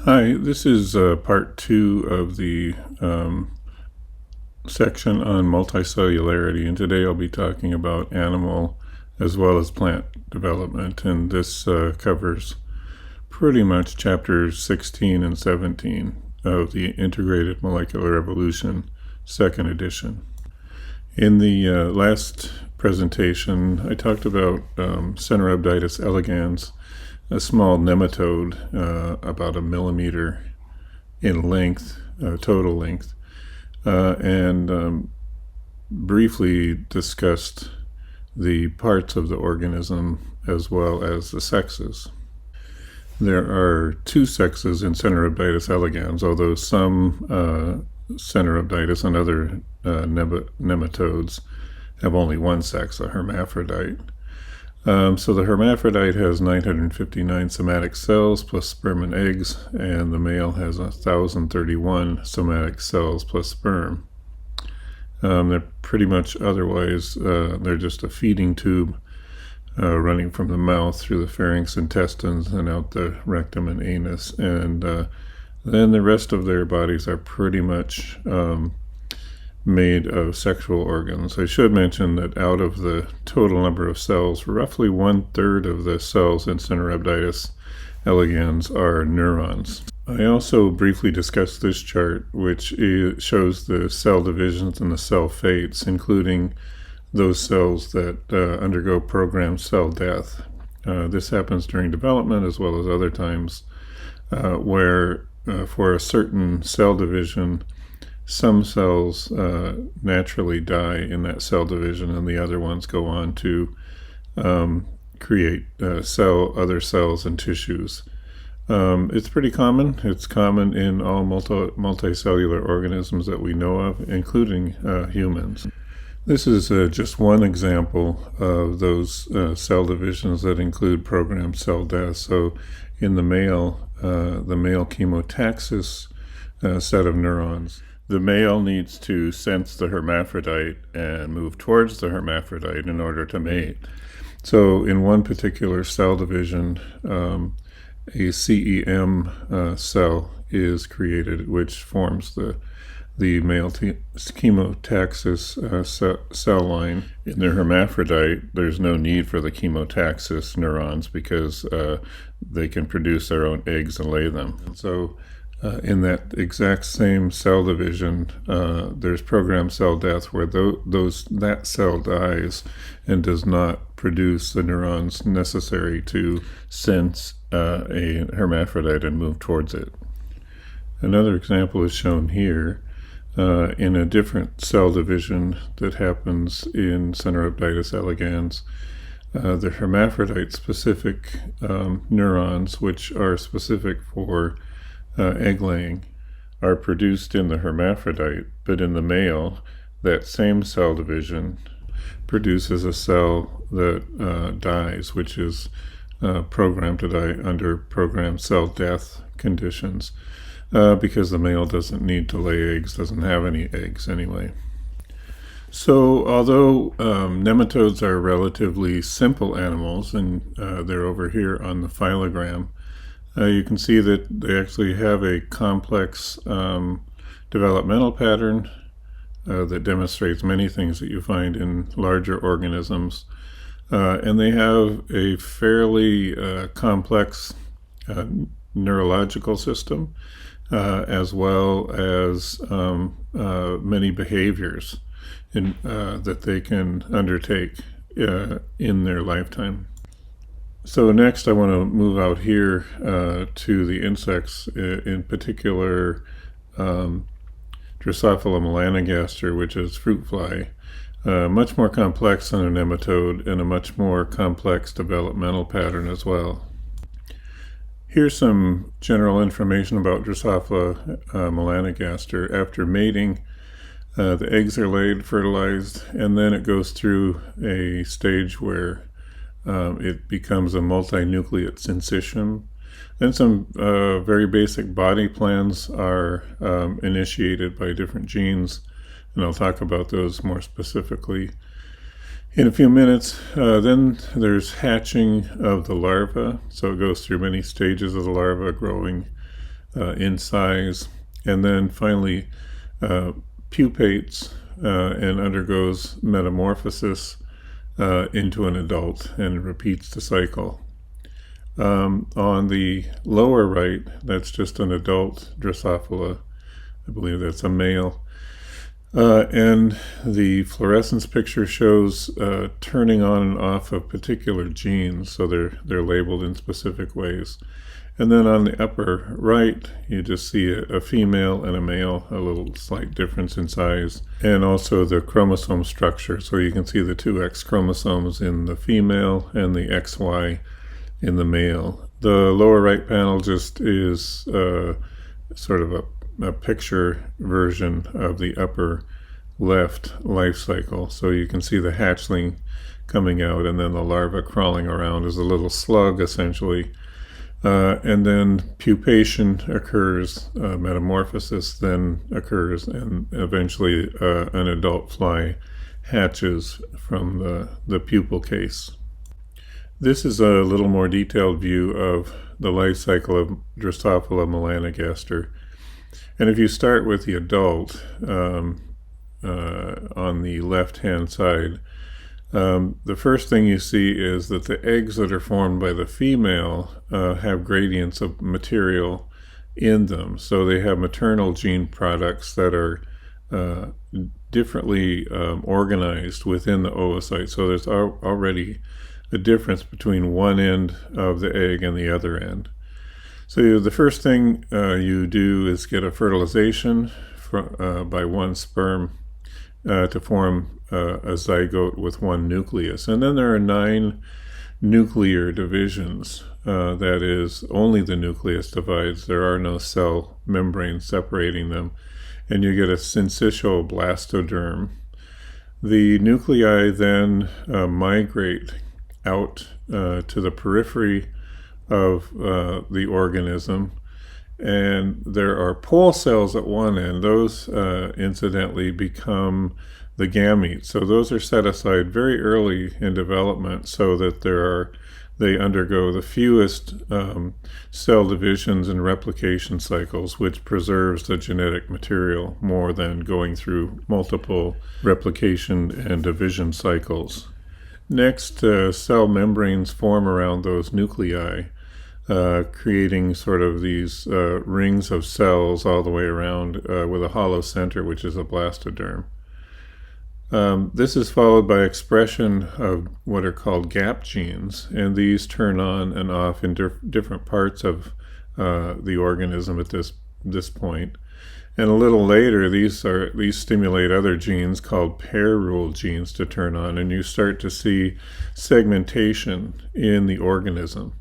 Hi, this is part two of the section on multicellularity, and today I'll be talking about animal as well as plant development, and this covers pretty much chapters 16 and 17 of the Integrated Molecular Evolution, second edition. In the last presentation, I talked about Cenorhabditis elegans, a small nematode about a millimeter in length, total length, and briefly discussed the parts of the organism as well as the sexes. There are two sexes in Cenorhabditis elegans, although some Cenorhabditis and other nematodes have only one sex, a hermaphrodite. So the hermaphrodite has 959 somatic cells plus sperm and eggs, and the male has 1,031 somatic cells plus sperm. They're pretty much otherwise, they're just a feeding tube running from the mouth through the pharynx, intestines, and out the rectum and anus. And then the rest of their bodies are pretty much made of sexual organs. I should mention that out of the total number of cells, roughly 1/3 of the cells in Cenorhabditis elegans are neurons. I also briefly discussed this chart, which shows the cell divisions and the cell fates, including those cells that undergo programmed cell death. This happens during development as well as other times where for a certain cell division, some cells naturally die in that cell division, and the other ones go on to create other cells and tissues. It's pretty common. It's common in all multicellular organisms that we know of, including humans. This is just one example of those cell divisions that include programmed cell death. So in the male chemotaxis set of neurons, the male needs to sense the hermaphrodite and move towards the hermaphrodite in order to mate. So in one particular cell division, a CEM cell is created, which forms the male chemotaxis cell line. In the hermaphrodite, there's no need for the chemotaxis neurons because they can produce their own eggs and lay them. So in that exact same cell division, there's programmed cell death where that cell dies and does not produce the neurons necessary to sense a hermaphrodite and move towards it. Another example is shown here in a different cell division that happens in Cenorhabditis elegans. The hermaphrodite-specific neurons, which are specific for egg laying, are produced in the hermaphrodite, but in the male, that same cell division produces a cell that dies, which is programmed to die under programmed cell death conditions, because the male doesn't need to lay eggs, doesn't have any eggs anyway. So although nematodes are relatively simple animals, and they're over here on the phylogram, you can see that they actually have a complex developmental pattern that demonstrates many things that you find in larger organisms. And they have a fairly complex neurological system, as well as many behaviors that they can undertake in their lifetime. So next I want to move out here to the insects, in particular Drosophila melanogaster, which is fruit fly. Much more complex than a nematode and a much more complex developmental pattern as well. Here's some general information about Drosophila melanogaster. After mating, the eggs are laid, fertilized, and then it goes through a stage where it becomes a multinucleate syncytium. Then some very basic body plans are initiated by different genes, and I'll talk about those more specifically in a few minutes. Then there's hatching of the larva. So it goes through many stages of the larva, growing in size, and then finally pupates and undergoes metamorphosis into an adult and repeats the cycle. On the lower right, that's just an adult Drosophila. I believe that's a male. And the fluorescence picture shows turning on and off of particular genes, so they're labeled in specific ways. And then on the upper right, you just see a female and a male, a little slight difference in size, and also the chromosome structure. So you can see the two X chromosomes in the female and the XY in the male. The lower right panel just is sort of a picture version of the upper left life cycle. So you can see the hatchling coming out, and then the larva crawling around as a little slug, essentially. And then pupation occurs, metamorphosis then occurs, and eventually an adult fly hatches from the pupal case. This is a little more detailed view of the life cycle of Drosophila melanogaster. And if you start with the adult on the left-hand side, the first thing you see is that the eggs that are formed by the female have gradients of material in them. So they have maternal gene products that are differently organized within the oocyte. So there's already a difference between one end of the egg and the other end. So the first thing you do is get a fertilization by one sperm to form a zygote with one nucleus. And then there are 9 nuclear divisions. That is, only the nucleus divides. There are no cell membranes separating them. And you get a syncytial blastoderm. The nuclei then migrate out to the periphery of the organism, and there are pole cells at one end. Those incidentally become the gametes. So those are set aside very early in development so that they undergo the fewest cell divisions and replication cycles, which preserves the genetic material more than going through multiple replication and division cycles. Next, cell membranes form around those nuclei, creating sort of these rings of cells all the way around with a hollow center, which is a blastoderm. This is followed by expression of what are called gap genes, and these turn on and off in different parts of the organism at this point. And a little later, these stimulate other genes called pair rule genes to turn on, and you start to see segmentation in the organism.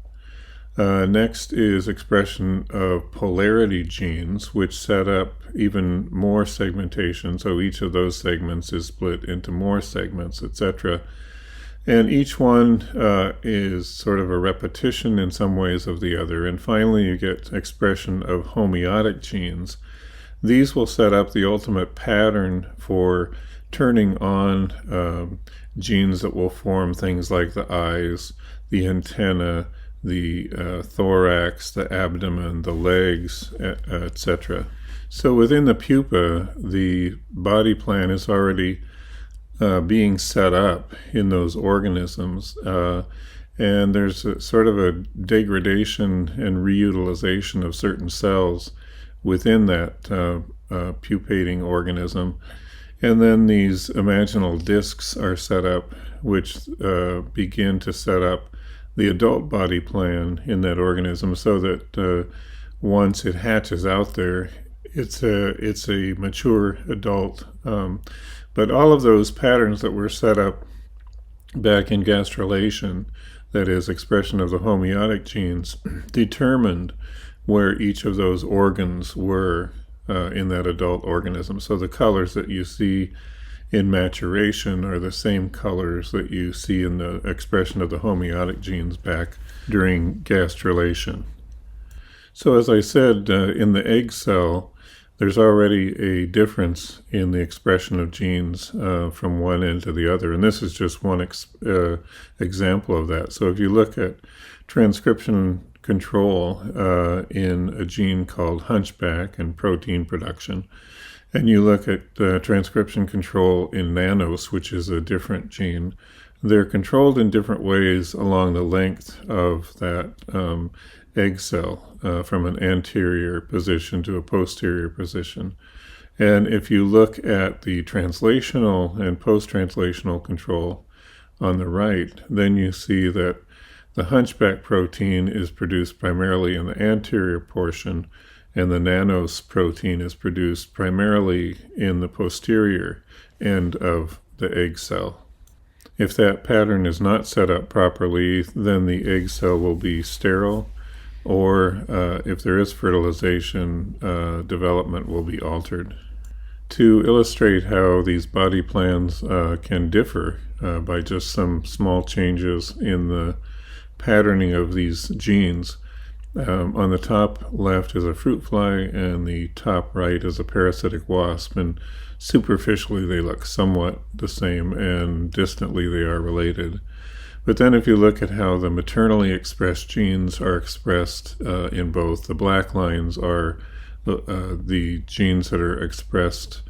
Next is expression of polarity genes, which set up even more segmentation. So each of those segments is split into more segments, etc. And each one is sort of a repetition in some ways of the other. And finally, you get expression of homeotic genes. These will set up the ultimate pattern for turning on genes that will form things like the eyes, the antenna, the thorax, the abdomen, the legs, etc. So within the pupa, the body plan is already being set up in those organisms, and there's sort of a degradation and reutilization of certain cells within that pupating organism. And then these imaginal discs are set up, which begin to set up the adult body plan in that organism, so that once it hatches out there, it's a mature adult. But all of those patterns that were set up back in gastrulation, that is, expression of the homeotic genes, determined where each of those organs were in that adult organism. So the colors that you see in maturation are the same colors that you see in the expression of the homeotic genes back during gastrulation. So as I said, in the egg cell, there's already a difference in the expression of genes from one end to the other. And this is just one example of that. So if you look at transcription control in a gene called hunchback and protein production, and you look at transcription control in nanos, which is a different gene, they're controlled in different ways along the length of that egg cell, from an anterior position to a posterior position. And if you look at the translational and post-translational control on the right, then you see that the hunchback protein is produced primarily in the anterior portion, and the nanos protein is produced primarily in the posterior end of the egg cell. If that pattern is not set up properly, then the egg cell will be sterile, or if there is fertilization, development will be altered. To illustrate how these body plans can differ by just some small changes in the patterning of these genes, on the top left is a fruit fly, and the top right is a parasitic wasp, and superficially they look somewhat the same, and distantly they are related. But then if you look at how the maternally expressed genes are expressed in both, the black lines are the genes that are expressed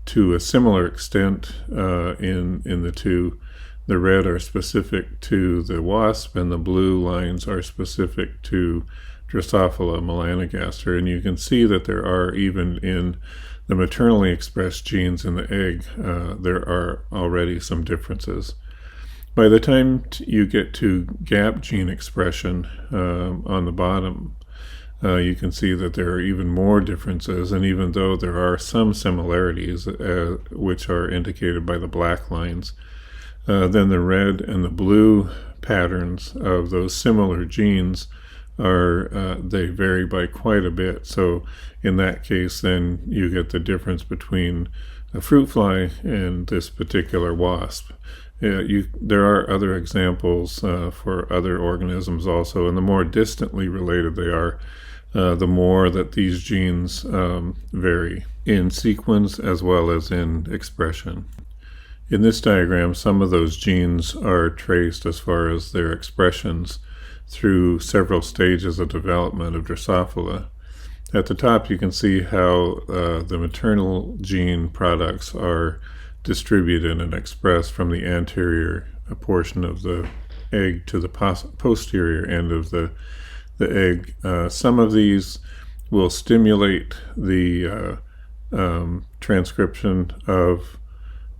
to a similar extent in the two. The red are specific to the wasp, and the blue lines are specific to Drosophila melanogaster. And you can see that there are, even in the maternally expressed genes in the egg, there are already some differences. By the time you get to gap gene expression on the bottom, you can see that there are even more differences, and even though there are some similarities, which are indicated by the black lines, then the red and the blue patterns of those similar genes they vary by quite a bit. So in that case, then you get the difference between a fruit fly and this particular wasp. There are other examples for other organisms also, and the more distantly related they are, the more that these genes vary in sequence as well as in expression. In this diagram, some of those genes are traced as far as their expressions through several stages of development of Drosophila. At the top, you can see how the maternal gene products are distributed and expressed from the anterior portion of the egg to the posterior end of the egg. Some of these will stimulate the transcription of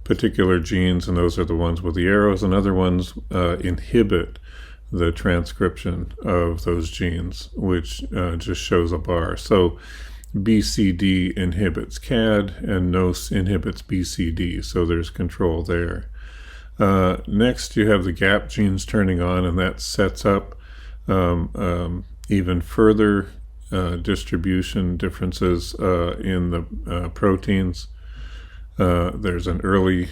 particular genes, and those are the ones with the arrows, and other ones inhibit the transcription of those genes, which just shows a bar. So BCD inhibits CAD, and NOS inhibits BCD, so there's control there. Next, you have the gap genes turning on, and that sets up even further distribution differences in the proteins. There's an early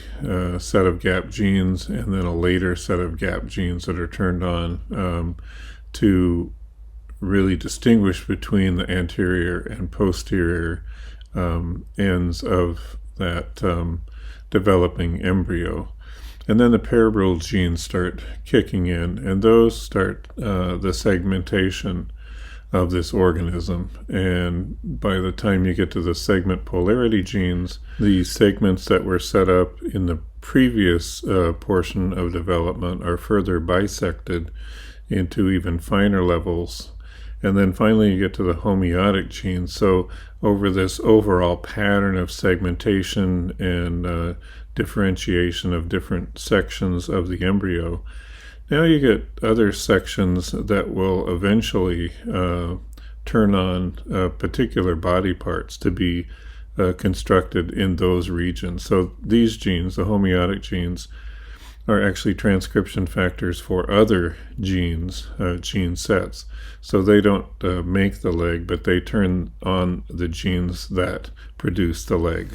set of gap genes, and then a later set of gap genes that are turned on to really distinguish between the anterior and posterior ends of that developing embryo. And then the parabole genes start kicking in, and those start the segmentation of this organism. And by the time you get to the segment polarity genes, the segments that were set up in the previous portion of development are further bisected into even finer levels. And then finally you get to the homeotic genes. So over this overall pattern of segmentation and differentiation of different sections of the embryo, now you get other sections that will eventually turn on particular body parts to be constructed in those regions. So these genes, the homeotic genes, are actually transcription factors for other genes, gene sets. So they don't make the leg, but they turn on the genes that produce the leg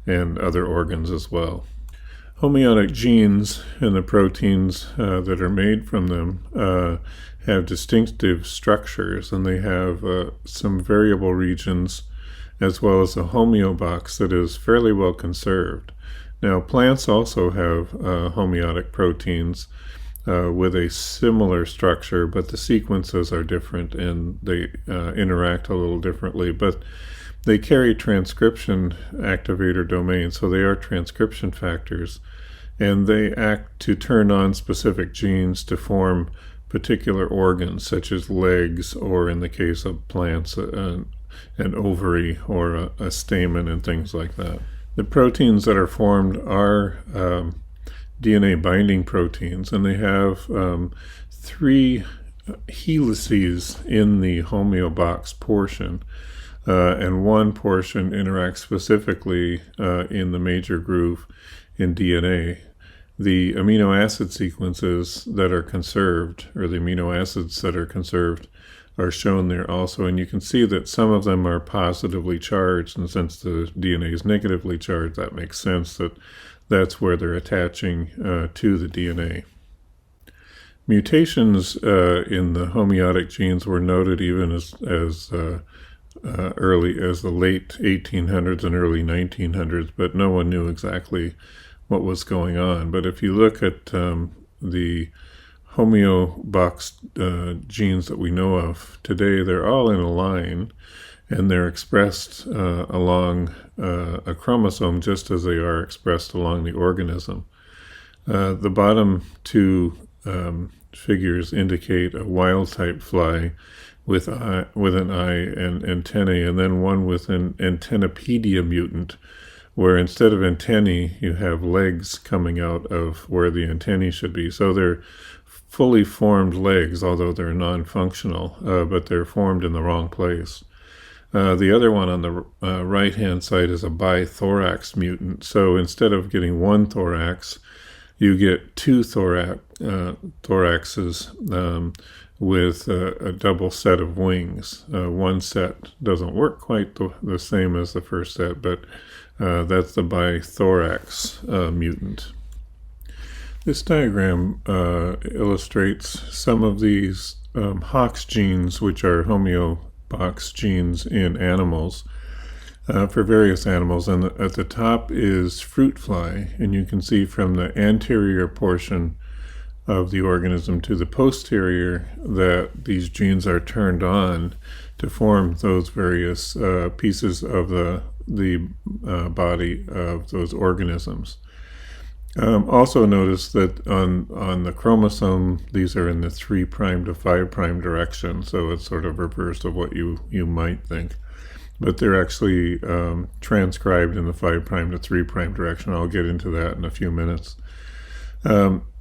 and other organs as well. Homeotic genes and the proteins that are made from them have distinctive structures, and they have some variable regions as well as a homeobox that is fairly well conserved. Now, plants also have homeotic proteins with a similar structure, but the sequences are different and they interact a little differently. But they carry transcription activator domains, so they are transcription factors, and they act to turn on specific genes to form particular organs, such as legs, or in the case of plants, an ovary or a stamen and things like that. The proteins that are formed are DNA binding proteins, and they have 3 helices in the homeobox portion, and one portion interacts specifically in the major groove in DNA. The amino acid sequences that are conserved, or the amino acids that are conserved, are shown there also, and you can see that some of them are positively charged, and since the DNA is negatively charged, that makes sense that that's where they're attaching to the DNA. Mutations in the homeotic genes were noted even as early as the late 1800s and early 1900s, but no one knew exactly what was going on. But if you look at the homeobox genes that we know of today, they're all in a line, and they're expressed along a chromosome just as they are expressed along the organism. The bottom 2 figures indicate a wild-type fly with an eye and antennae, and then one with an antennapedia mutant, where instead of antennae, you have legs coming out of where the antennae should be. So they're fully formed legs, although they're non-functional, but they're formed in the wrong place. The other one on the right-hand side is a bithorax mutant. So instead of getting one thorax, you get 2 thoraxes with a double set of wings. One set doesn't work quite the same as the first set, but that's the bithorax mutant. This diagram illustrates some of these Hox genes, which are homeobox genes in animals, for various animals. And at the top is fruit fly, and you can see from the anterior portion of the organism to the posterior that these genes are turned on to form those various pieces of the body of those organisms. Also notice that on the chromosome, these are in the 3' to 5' direction, so it's sort of reverse of what you might think. But they're actually transcribed in the 5' to 3' direction. I'll get into that in a few minutes.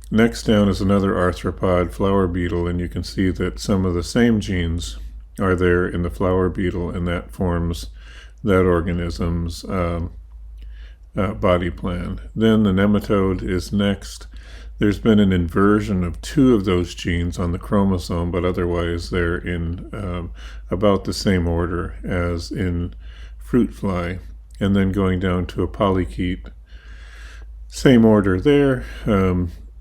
Next down is another arthropod, flower beetle, and you can see that some of the same genes are there in the flower beetle, and that forms that organism's body plan. Then the nematode is next. There's been an inversion of 2 of those genes on the chromosome, but otherwise they're in about the same order as in fruit fly. And then going down to a polychaete, same order there.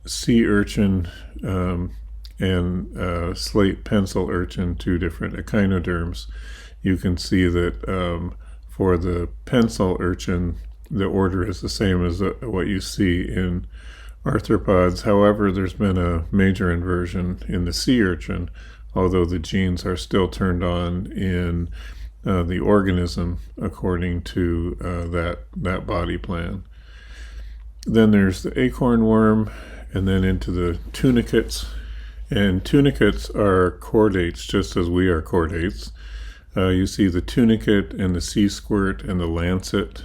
Sea urchin and slate pencil urchin, 2 different echinoderms. You can see that for the pencil urchin, the order is the same as what you see in arthropods. However, there's been a major inversion in the sea urchin, although the genes are still turned on in the organism according to that body plan. Then there's the acorn worm, and then into the tunicates. And tunicates are chordates, just as we are chordates. You see the tunicate and the sea squirt and the lancet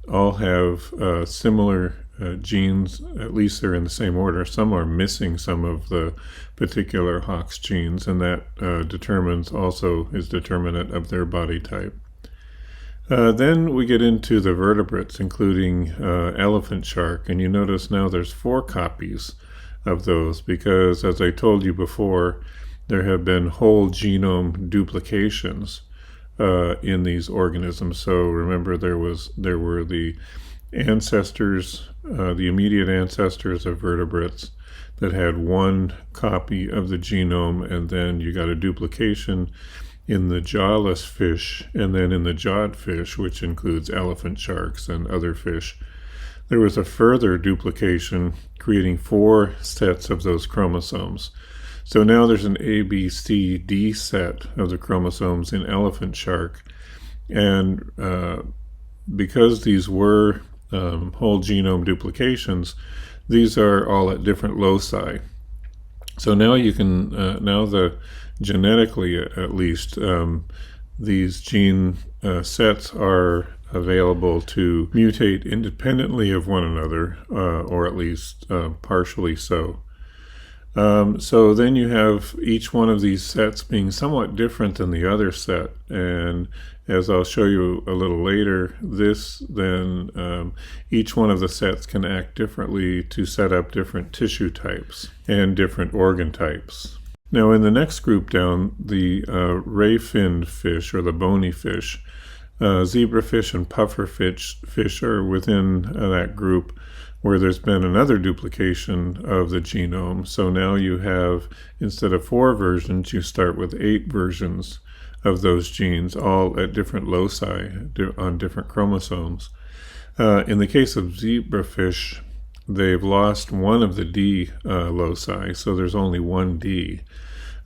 all have similar genes. At least they're in the same order. Some are missing some of the particular Hox genes, and that is determinant of their body type. Then we get into the vertebrates, including elephant shark, and you notice now there's 4 copies of those, because as I told you before, there have been whole genome duplications in these organisms. So remember, there were the ancestors, the immediate ancestors of vertebrates that had 1 copy of the genome, and then you got a duplication, in the jawless fish, and then in the jawed fish, which includes elephant sharks and other fish, there was a further duplication, creating 4 sets of those chromosomes. So now there's an A, B, C, D set of the chromosomes in elephant shark. And because these were whole genome duplications, these are all at different loci. So now you can, genetically at least, these gene sets are available to mutate independently of one another, or at least partially so. So then you have each one of these sets being somewhat different than the other set, and as I'll show you a little later, each one of the sets can act differently to set up different tissue types and different organ types. Now in the next group down, the ray-finned fish, or the bony fish, zebrafish and pufferfish are within that group, where there's been another duplication of the genome. So now you have, instead of 4 versions, you start with 8 versions of those genes, all at different loci on different chromosomes. In the case of zebrafish, they've lost one of the D loci, so there's only one D.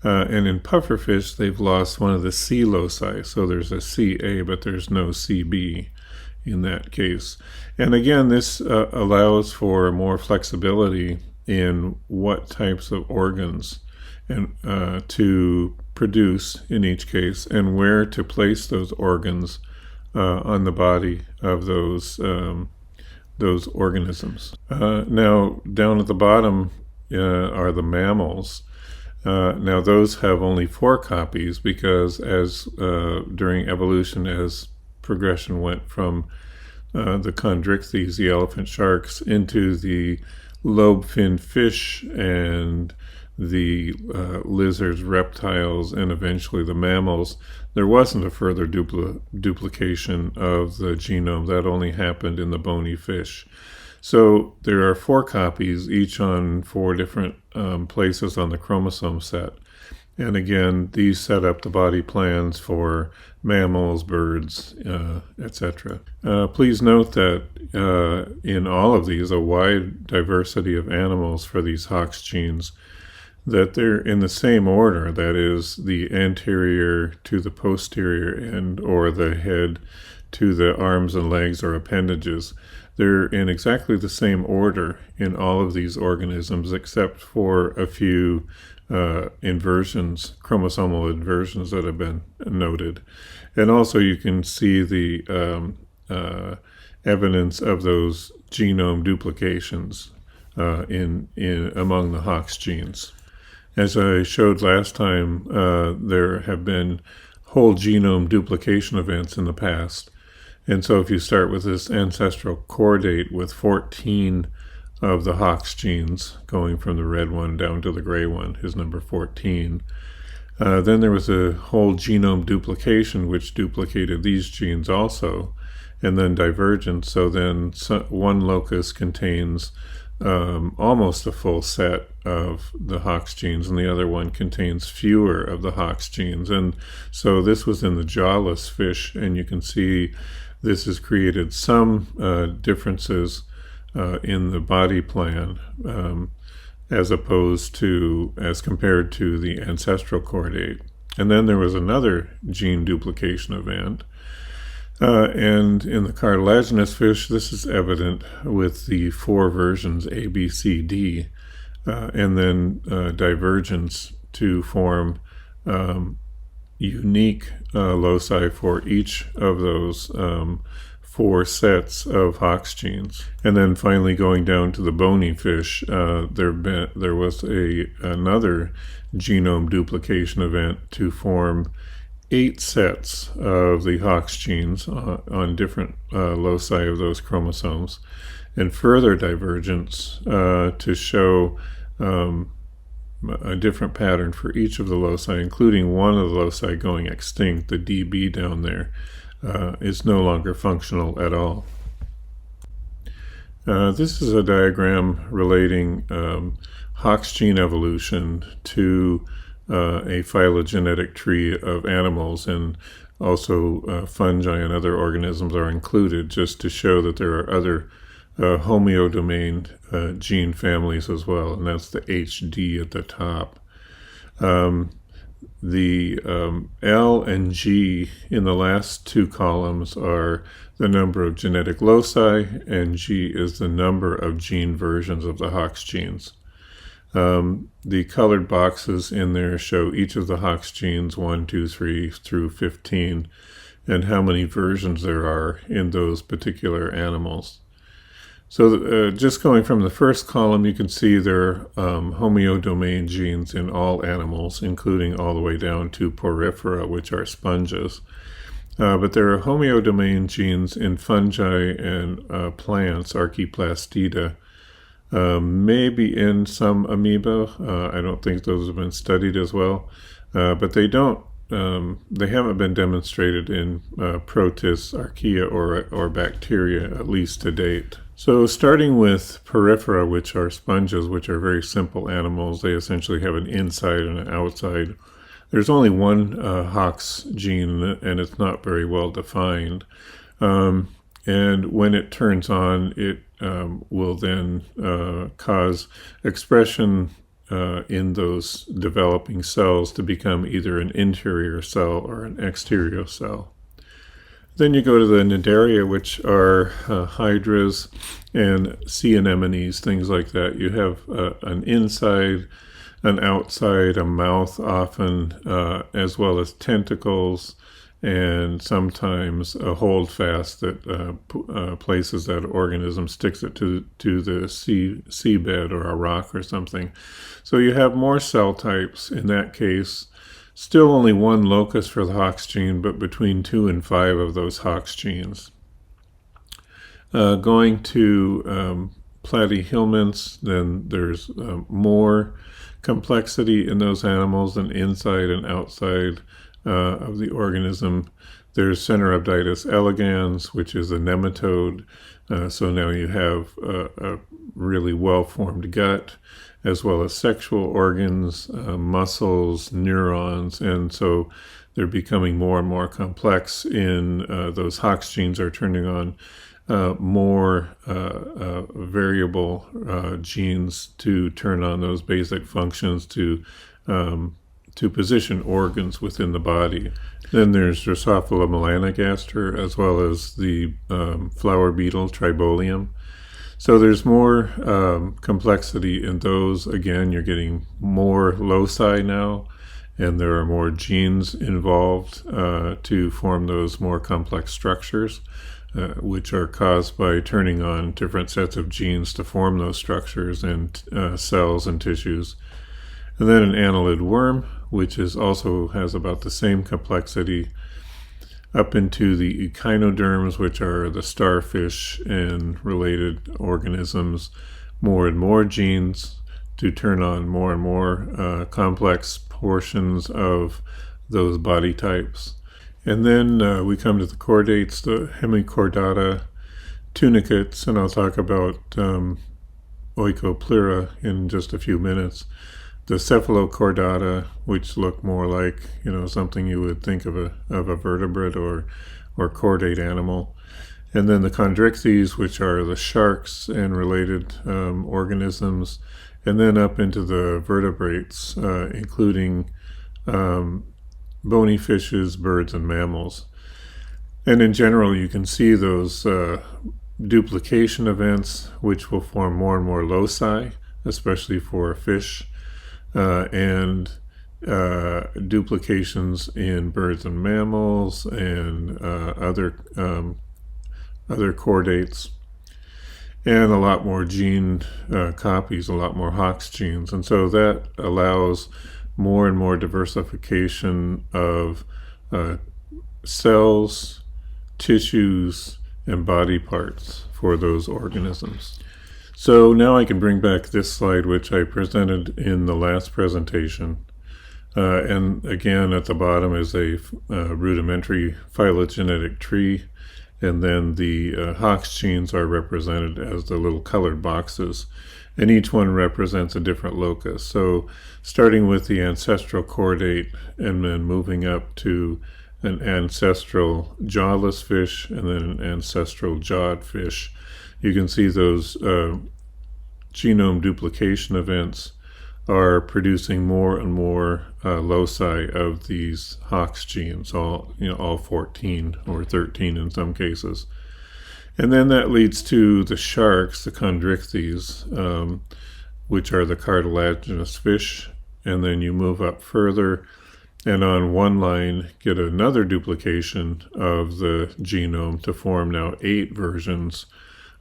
And in pufferfish, they've lost one of the C loci, so there's a CA, but there's no CB in that case. And again, this allows for more flexibility in what types of organs and to produce in each case, and where to place those organs on the body of those organisms. Now, down at the bottom are the mammals. Now, those have only 4 copies because as during evolution, as progression went from the chondrichthyes, the elephant sharks, into the lobe-finned fish and the lizards, reptiles, and eventually the mammals, there wasn't a further duplication of the genome. That only happened in the bony fish. So there are 4 copies, each on 4 different places on the chromosome set. And again, these set up the body plans for mammals, birds, etc. Please note that in all of these, a wide diversity of animals for these Hox genes, that they're in the same order, that is, the anterior to the posterior end, or the head to the arms and legs or appendages. They're in exactly the same order in all of these organisms, except for a few inversions, chromosomal inversions that have been noted. And also you can see the evidence of those genome duplications among the Hox genes. As I showed last time, there have been whole genome duplication events in the past. And so if you start with this ancestral core date with 14 of the Hox genes, going from the red one down to the gray one is number 14, then there was a whole genome duplication which duplicated these genes also, and then divergence. So then one locus contains almost a full set of the Hox genes, and the other one contains fewer of the Hox genes. And so this was in the jawless fish, and you can see this has created some differences in the body plan as compared to the ancestral core date. And then there was another gene duplication event. And in the cartilaginous fish, this is evident with the 4 versions A, B, C, D, and then divergence to form unique loci for each of those 4 sets of Hox genes. And then finally, going down to the bony fish, there was another genome duplication event to form 8 sets of the Hox genes on different loci of those chromosomes, and further divergence to show a different pattern for each of the loci, including one of the loci going extinct. The DB down there is no longer functional at all. This is a diagram relating Hox gene evolution to a phylogenetic tree of animals, and also fungi and other organisms are included, just to show that there are other homeodomain gene families as well, and that's the HD at the top. The L and G in the last two columns are the number of genetic loci, and G is the number of gene versions of the Hox genes. The colored boxes in there show each of the Hox genes, 1, 2, 3 through 15, and how many versions there are in those particular animals. So just going from the first column, you can see there are homeodomain genes in all animals, including all the way down to porifera, which are sponges. But there are homeodomain genes in fungi and plants, Archaeplastida, maybe in some amoeba. I don't think those have been studied as well, but they haven't been demonstrated in protists, archaea, or bacteria, at least to date. So starting with porifera, which are sponges, which are very simple animals, they essentially have an inside and an outside. There's only one Hox gene, and it's not very well defined. And when it turns on, it will then cause expression in those developing cells to become either an interior cell or an exterior cell. Then you go to the Cnidaria, which are hydras and sea anemones, things like that. You have an inside, an outside, a mouth often, as well as tentacles, and sometimes a holdfast that places that organism, sticks it to the seabed or a rock or something. So you have more cell types in that case. Still only one locus for the Hox gene, but between 2 and 5 of those Hox genes. Going to platyhelminths, then there's more complexity in those animals than inside and outside of the organism. There's Cenorhabditis elegans, which is a nematode. So now you have a really well-formed gut, as well as sexual organs, muscles, neurons, and so they're becoming more and more complex in those Hox genes are turning on more variable genes to turn on those basic functions to position organs within the body. Then there's Drosophila melanogaster, as well as the flower beetle Tribolium. So there's more complexity in those. Again, you're getting more loci now, and there are more genes involved to form those more complex structures, which are caused by turning on different sets of genes to form those structures and cells and tissues. And then an annelid worm, which also has about the same complexity, up into the echinoderms, which are the starfish and related organisms, more and more genes to turn on more and more complex portions of those body types. And then we come to the chordates, the hemichordata, tunicates, and I'll talk about Oikoplera in just a few minutes. The cephalochordata, which look more like, something you would think of a vertebrate or chordate animal. And then the chondrichthyes, which are the sharks and related organisms. And then up into the vertebrates, including bony fishes, birds, and mammals. And in general, you can see those duplication events, which will form more and more loci, especially for fish. And duplications in birds and mammals and other chordates, and a lot more gene copies, a lot more Hox genes. And so that allows more and more diversification of cells, tissues, and body parts for those organisms. So now I can bring back this slide, which I presented in the last presentation. And again, at the bottom is a rudimentary phylogenetic tree, and then the Hox genes are represented as the little colored boxes. and each one represents a different locus. So starting with the ancestral chordate and then moving up to an ancestral jawless fish and then an ancestral jawed fish, you can see those genome duplication events are producing more and more loci of these Hox genes, all 14 or 13 in some cases. And then that leads to the sharks, the chondrichthyes, which are the cartilaginous fish. And then you move up further, and on one line get another duplication of the genome to form now 8 versions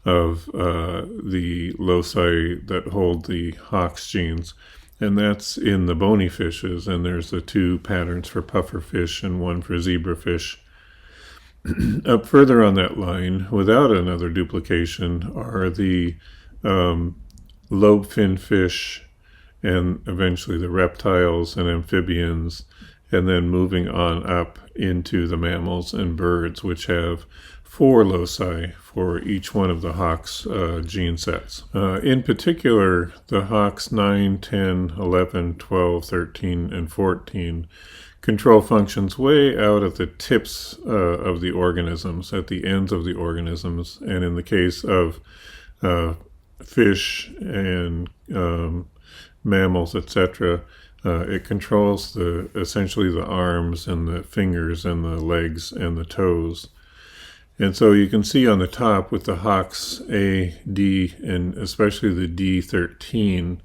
of the loci that hold the Hox genes. And that's in the bony fishes, and there's the 2 patterns for pufferfish and 1 for zebrafish. Up further on that line, without another duplication, are the lobe-fin fish and eventually the reptiles and amphibians, and then moving on up into the mammals and birds, which have 4 loci for each one of the Hox gene sets. In particular, the Hox 9, 10, 11, 12, 13, and 14 control functions way out at the tips of the organisms, at the ends of the organisms. And in the case of fish and mammals, etc., it controls essentially the arms and the fingers and the legs and the toes. And so you can see on the top with the Hox A, D, and especially the D13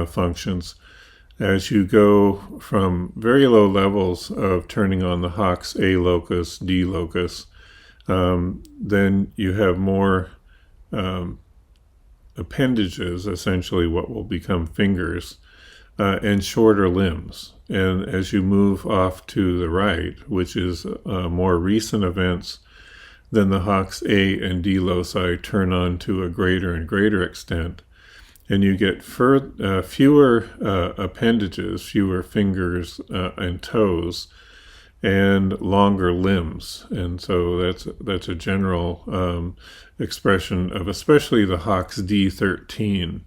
functions, as you go from very low levels of turning on the Hox A locus, D locus, then you have more appendages, essentially what will become fingers, and shorter limbs. And as you move off to the right, which is more recent events, then the Hox A and D loci turn on to a greater and greater extent, and you get fewer appendages, fewer fingers and toes, and longer limbs. And so that's a general expression of especially the Hox D13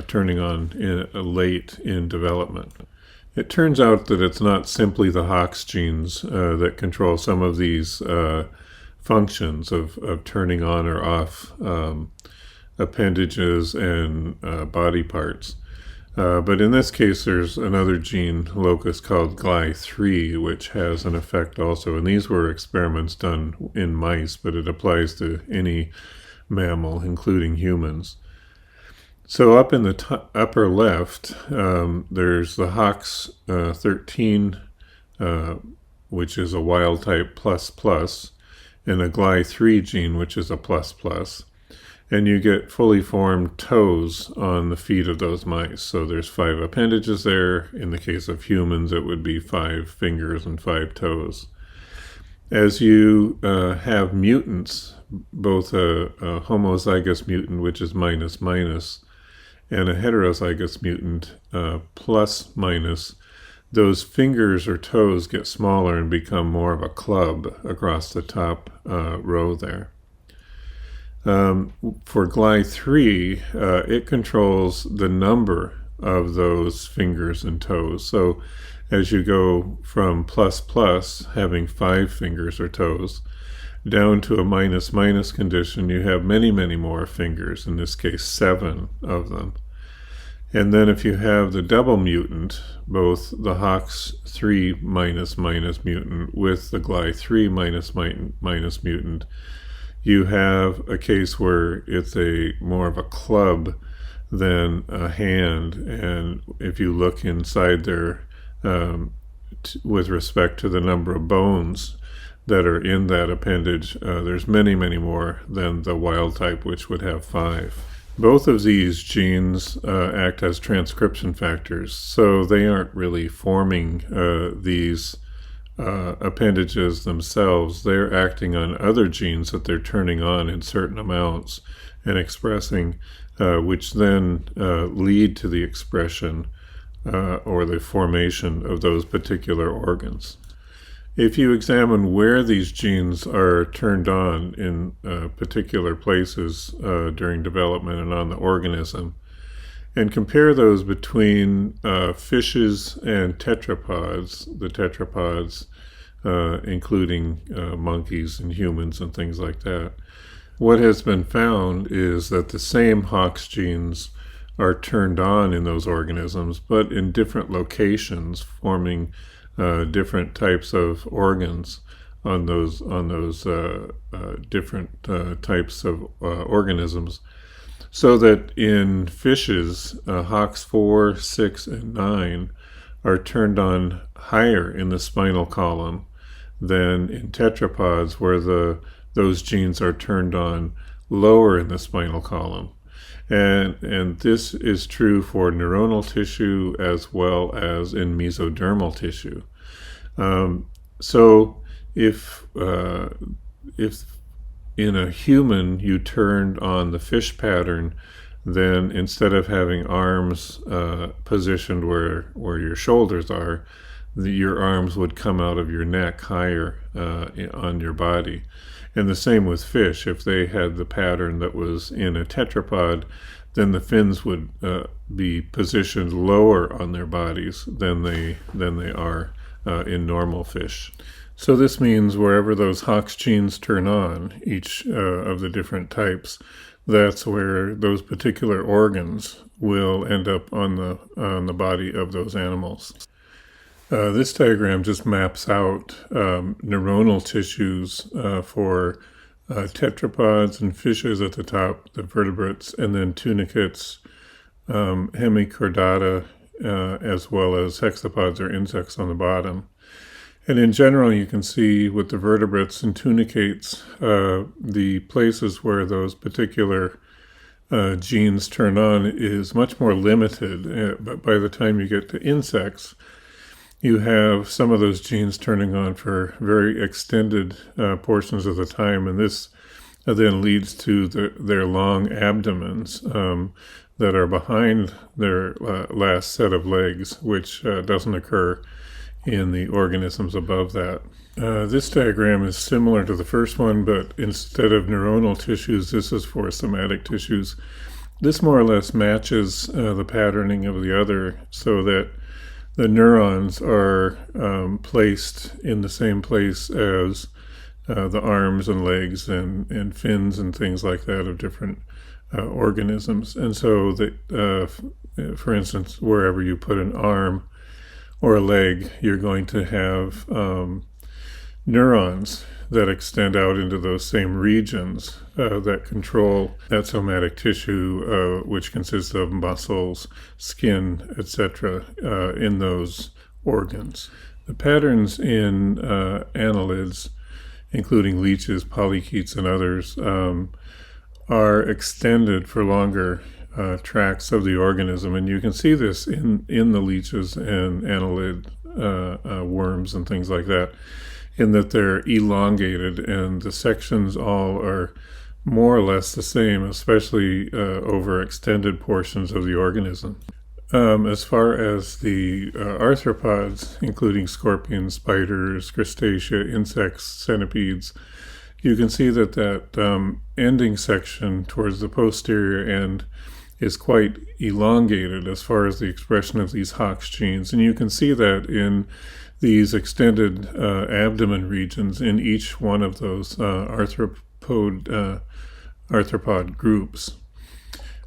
turning on late in development. It turns out that it's not simply the Hox genes that control some of these functions of turning on or off appendages and body parts. But in this case, there's another gene locus called GLY3, which has an effect also. And these were experiments done in mice, but it applies to any mammal, including humans. So up in the upper left, there's the Hox 13, which is a wild type plus, and a GLY3 gene, which is a plus. And you get fully formed toes on the feet of those mice. So there's 5 appendages there. In the case of humans, it would be 5 fingers and 5 toes. As you have mutants, both a homozygous mutant, which is minus, and a heterozygous mutant, plus, those fingers or toes get smaller and become more of a club across the top row there. For GLY3, it controls the number of those fingers and toes. So as you go from plus, having 5 fingers or toes, down to a minus condition, you have many more fingers, in this case 7 of them. And then if you have the double mutant, both the Hox 3 minus mutant with the GLY3 minus mutant, you have a case where it's more of a club than a hand. And if you look inside there, with respect to the number of bones that are in that appendage, there's many more than the wild type, which would have 5. Both of these genes act as transcription factors, so they aren't really forming these appendages themselves. They're acting on other genes that they're turning on in certain amounts and expressing, which then lead to the expression or the formation of those particular organs. If you examine where these genes are turned on in particular places during development and on the organism, and compare those between fishes and tetrapods, the tetrapods including monkeys and humans and things like that, what has been found is that the same Hox genes are turned on in those organisms, but in different locations, forming different types of organs on those different types of organisms. So that in fishes, HOX4, 6, and 9 are turned on higher in the spinal column than in tetrapods, where those genes are turned on lower in the spinal column. And this is true for neuronal tissue as well as in mesodermal tissue. So if in a human you turned on the fish pattern, then instead of having arms positioned where your shoulders are, your arms would come out of your neck higher on your body. And the same with fish. If they had the pattern that was in a tetrapod, then the fins would be positioned lower on their bodies than they are in normal fish. So this means wherever those Hox genes turn on, each of the different types, that's where those particular organs will end up on the body of those animals. This diagram just maps out neuronal tissues for tetrapods and fishes at the top, the vertebrates, and then tunicates, hemichordata, as well as hexapods or insects on the bottom. And in general, you can see with the vertebrates and tunicates, the places where those particular genes turn on is much more limited. But by the time you get to insects, you have some of those genes turning on for very extended portions of the time, and this then leads to their long abdomens that are behind their last set of legs, which doesn't occur in the organisms above that. This diagram is similar to the first one, but instead of neuronal tissues, this is for somatic tissues. This more or less matches the patterning of the other, so that the neurons are placed in the same place as the arms and legs and fins and things like that of different organisms. And so that, for instance, wherever you put an arm or a leg, you're going to have neurons that extend out into those same regions that control that somatic tissue, which consists of muscles, skin, etc., in those organs. The patterns in annelids, including leeches, polychaetes, and others, are extended for longer tracts of the organism, and you can see this in the leeches and annelid worms and things like that, in that they're elongated, and the sections all are more or less the same, especially over extended portions of the organism. As far as the arthropods, including scorpions, spiders, crustacea, insects, centipedes, you can see that ending section towards the posterior end is quite elongated as far as the expression of these Hox genes. And you can see that in these extended abdomen regions in each one of those arthropod groups.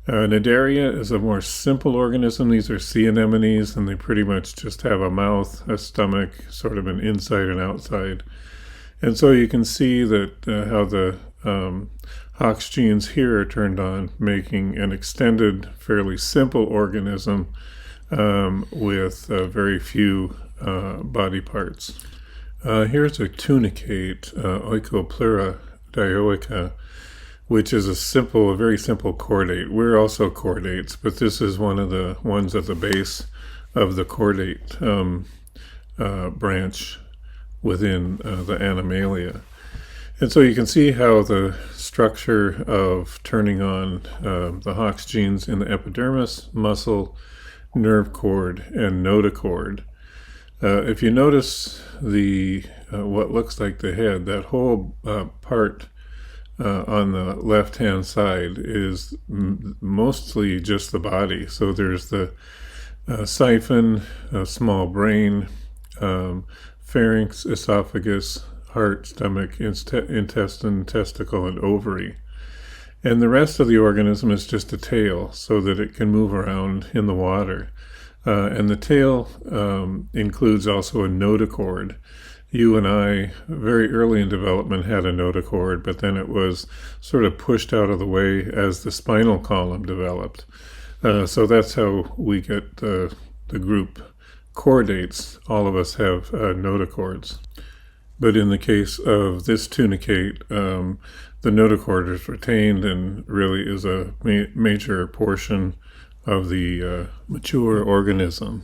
Cnidaria is a more simple organism. These are sea anemones, and they pretty much just have a mouth, a stomach, sort of an inside and outside. And so you can see that how the Hox genes here are turned on, making an extended, fairly simple organism with very few body parts. Here's a tunicate, Oikopleura dioica, which is a very simple chordate. We're also chordates, but this is one of the ones at the base of the chordate branch within the Animalia. And so you can see how the structure of turning on the Hox genes in the epidermis, muscle, nerve cord, and notochord. If you notice the what looks like the head. That whole part on the left-hand side is mostly just the body. So there's the siphon, small brain, pharynx, esophagus, heart, stomach, intestine, testicle, and ovary. And the rest of the organism is just a tail so that it can move around in the water. And the tail includes also a notochord. You and I, very early in development, had a notochord, but then it was sort of pushed out of the way as the spinal column developed. So that's how we get the group chordates. All of us have notochords. But in the case of this tunicate, the notochord is retained and really is a major portion of the mature organism.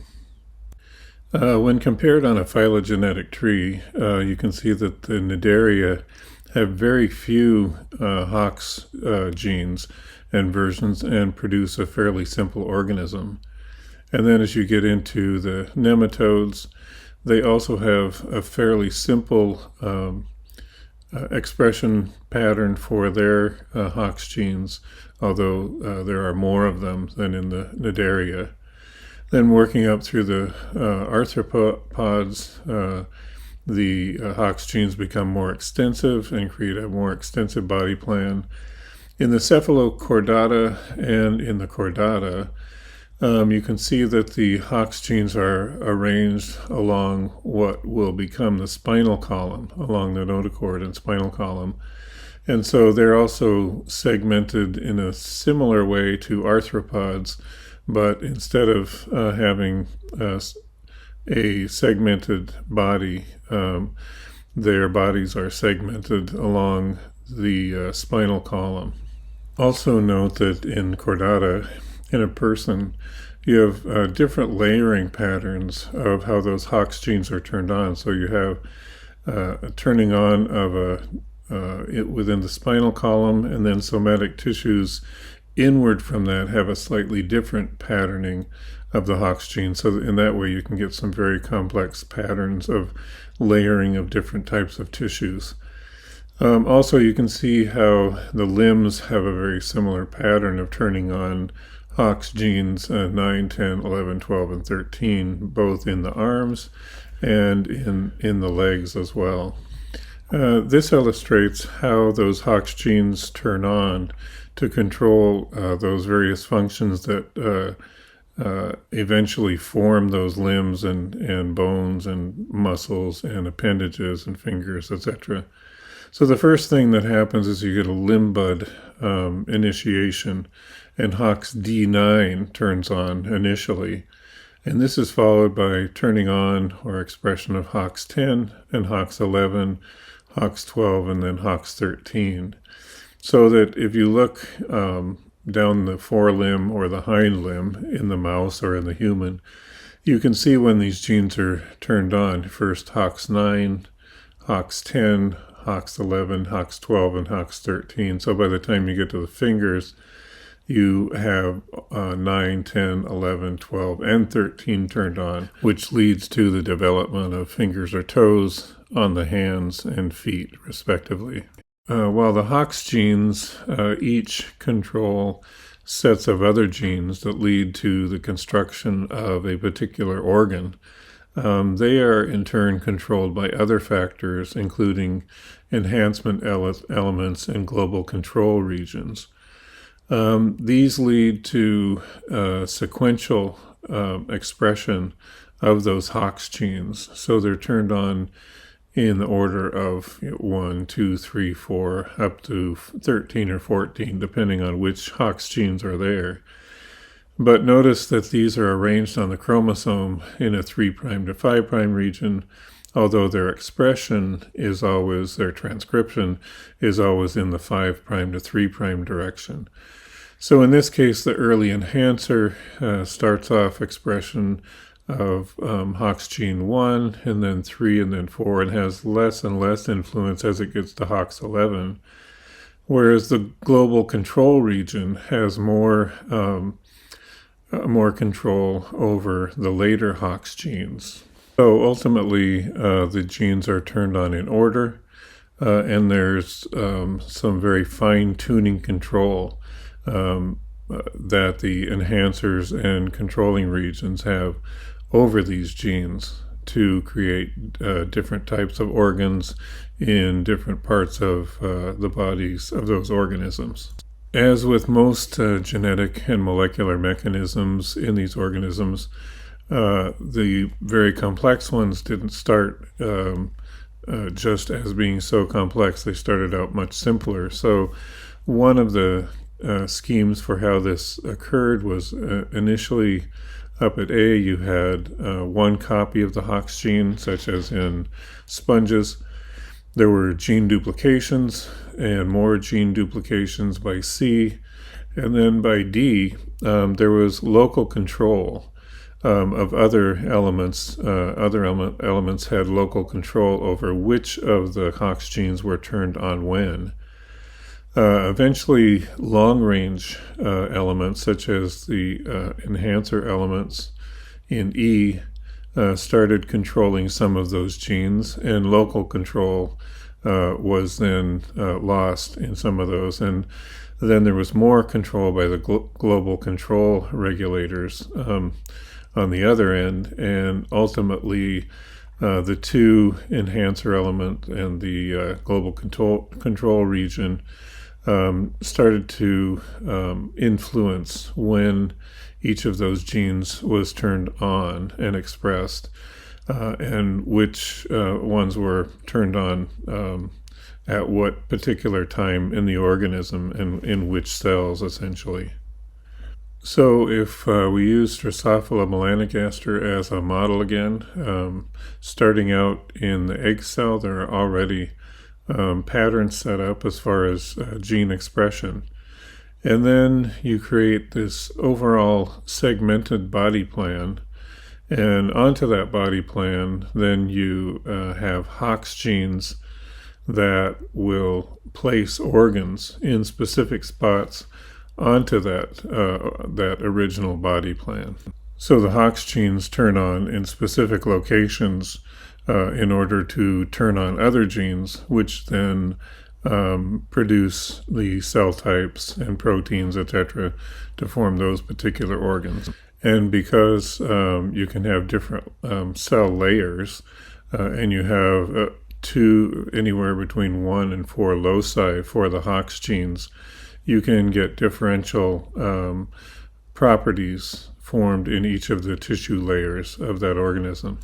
When compared on a phylogenetic tree, you can see that the Cnidaria have very few Hox genes and versions and produce a fairly simple organism. And then as you get into the nematodes, they also have a fairly simple expression pattern for their Hox genes, although there are more of them than in the Cnidaria. Then working up through the arthropods, the Hox genes become more extensive and create a more extensive body plan. In the cephalochordata and in the chordata, you can see that the Hox genes are arranged along what will become the spinal column, along the notochord and spinal column. And so they're also segmented in a similar way to arthropods, but instead of having a segmented body, their bodies are segmented along the spinal column. Also note that in chordata, in a person, you have different layering patterns of how those Hox genes are turned on. So you have a turning on of within the spinal column, and then somatic tissues inward from that have a slightly different patterning of the Hox gene. So in that way you can get some very complex patterns of layering of different types of tissues. Also, you can see how the limbs have a very similar pattern of turning on Hox genes 9, 10, 11, 12, and 13, both in the arms and in the legs as well. This illustrates how those Hox genes turn on to control those various functions that eventually form those limbs and bones and muscles and appendages and fingers, etc. So the first thing that happens is you get a limb bud initiation, and Hox D9 turns on initially. And this is followed by turning on or expression of Hox 10 and Hox 11, Hox 12, and then Hox 13. So that if you look down the forelimb or the hind limb in the mouse or in the human, you can see when these genes are turned on. First Hox 9, Hox 10, Hox 11, Hox 12, and Hox 13. So by the time you get to the fingers, you have 9, 10, 11, 12, and 13 turned on, which leads to the development of fingers or toes on the hands and feet, respectively. While the Hox genes each control sets of other genes that lead to the construction of a particular organ, they are in turn controlled by other factors, including enhancement elements and global control regions. These lead to sequential expression of those Hox genes. So they're turned on in the order of 1, 2, 3, 4, up to 13 or 14, depending on which Hox genes are there. But notice that these are arranged on the chromosome in a 3' to 5' region, although their expression is always, their transcription is always in the 5' to 3' direction. So in this case, the early enhancer starts off expression of Hox gene 1, and then 3, and then 4, and has less and less influence as it gets to Hox 11, whereas the global control region has more control over the later Hox genes. So ultimately, the genes are turned on in order, and there's some very fine-tuning control that the enhancers and controlling regions have over these genes to create different types of organs in different parts of the bodies of those organisms. As with most genetic and molecular mechanisms in these organisms, the very complex ones didn't start just as being so complex. They started out much simpler. So one of the schemes for how this occurred was initially up at A, you had one copy of the Hox gene, such as in sponges. There were gene duplications and more gene duplications by C. And then by D, there was local control of other elements. Elements had local control over which of the Hox genes were turned on when. Eventually, long-range elements, such as the enhancer elements in E, started controlling some of those genes, and local control was then lost in some of those. And then there was more control by the global control regulators on the other end, and ultimately the two enhancer element and the global control region started to influence when each of those genes was turned on and expressed, and which ones were turned on at what particular time in the organism and in which cells, essentially. So if we use Drosophila melanogaster as a model again, starting out in the egg cell, there are already patterns set up as far as gene expression. And then you create this overall segmented body plan. And onto that body plan, then you have Hox genes that will place organs in specific spots onto that original body plan. So the Hox genes turn on in specific locations in order to turn on other genes, which then produce the cell types and proteins, etc., to form those particular organs. And because you can have different cell layers, and you have anywhere between 1 and 4 loci for the Hox genes, you can get differential properties formed in each of the tissue layers of that organism.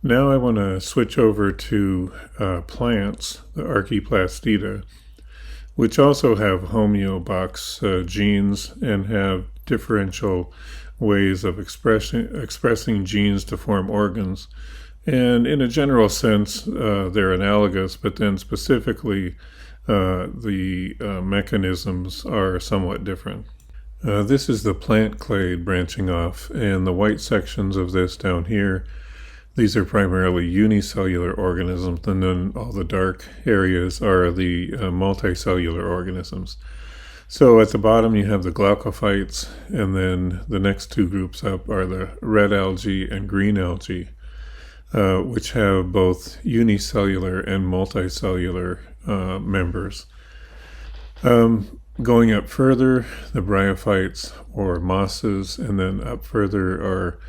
Now I want to switch over to plants, the Archaeplastida, which also have homeobox genes and have differential ways of expressing genes to form organs. And in a general sense, they're analogous, but then specifically, the mechanisms are somewhat different. This is the plant clade branching off, and the white sections of this down here, these are primarily unicellular organisms, and then all the dark areas are the multicellular organisms. So at the bottom you have the glaucophytes, and then the next two groups up are the red algae and green algae, which have both unicellular and multicellular members. Going up further, the bryophytes or mosses, and then up further are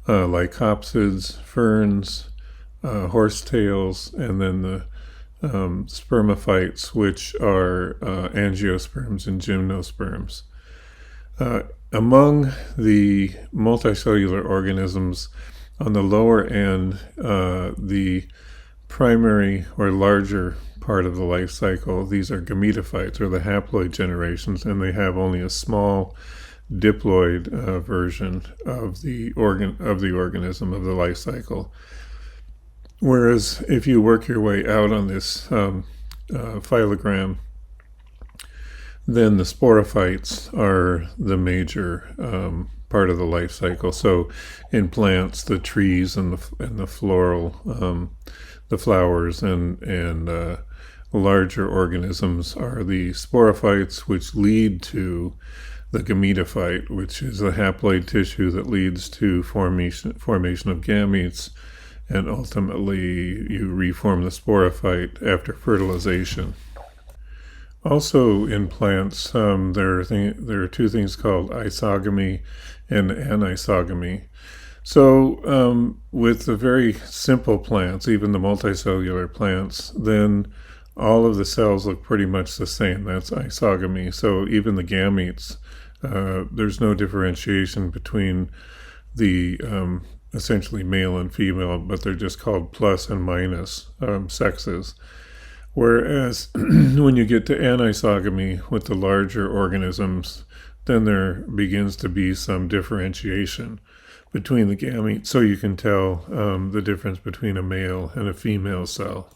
lycopsids, ferns, horsetails, and then the spermophytes, which are angiosperms and gymnosperms. Among the multicellular organisms, on the lower end, the primary or larger part of the life cycle, these are gametophytes, or the haploid generations, and they have only a small diploid version of the organism of the life cycle. Whereas if you work your way out on this phylogram, then the sporophytes are the major part of the life cycle. So in plants, the trees and the floral, the flowers and larger organisms are the sporophytes, which lead to the gametophyte, which is the haploid tissue that leads to formation of gametes, and ultimately you reform the sporophyte after fertilization. Also in plants, there are two things called isogamy and anisogamy. So with the very simple plants, even the multicellular plants, then all of the cells look pretty much the same. That's isogamy. So even the gametes, there's no differentiation between the essentially male and female, but they're just called plus and minus sexes. Whereas when you get to anisogamy with the larger organisms, then there begins to be some differentiation between the gametes, so you can tell the difference between a male and a female cell.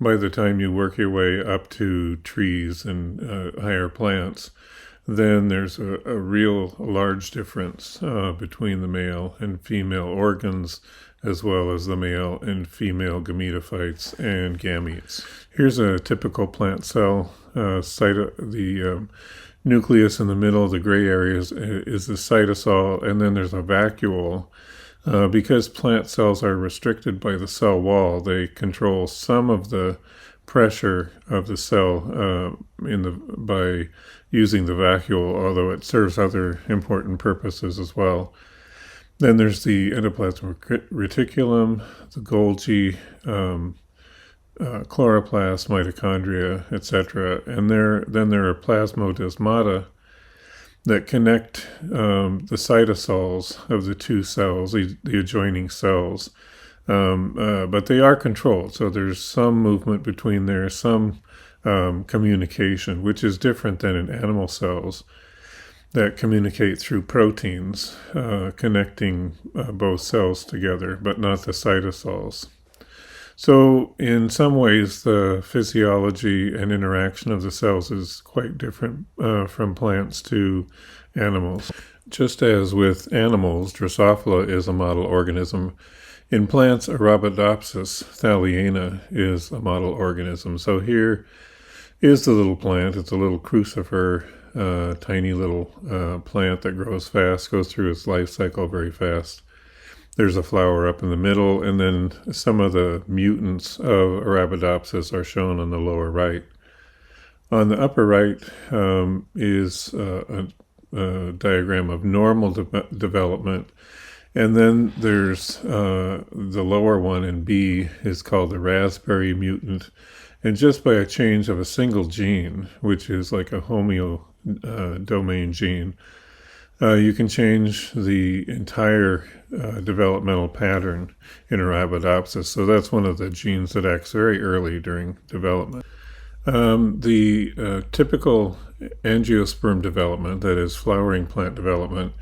By the time you work your way up to trees and higher plants, then there's a real large difference between the male and female organs, as well as the male and female gametophytes and gametes. Here's a typical plant cell. The nucleus in the middle of the gray area is the cytosol, and then there's a vacuole. Because plant cells are restricted by the cell wall, they control some of the pressure of the cell by using the vacuole, although it serves other important purposes as well. Then there's the endoplasmic reticulum, the Golgi, chloroplast, mitochondria, etc. And then there are plasmodesmata that connect the cytosols of the two cells, the adjoining cells. But they are controlled, so there's some movement between there, some communication, which is different than in animal cells that communicate through proteins connecting both cells together, but not the cytosols. So in some ways, the physiology and interaction of the cells is quite different from plants to animals. Just as with animals, Drosophila is a model organism, in plants, Arabidopsis thaliana is a model organism. So here is the little plant. It's a little crucifer, tiny little plant that grows fast, goes through its life cycle very fast. There's a flower up in the middle, and then some of the mutants of Arabidopsis are shown on the lower right. On the upper right is a diagram of normal development, and then there's the lower one in B is called the raspberry mutant. And just by a change of a single gene, which is like a homeodomain gene, you can change the entire developmental pattern in Arabidopsis. So that's one of the genes that acts very early during development. The typical angiosperm development, that is flowering plant development,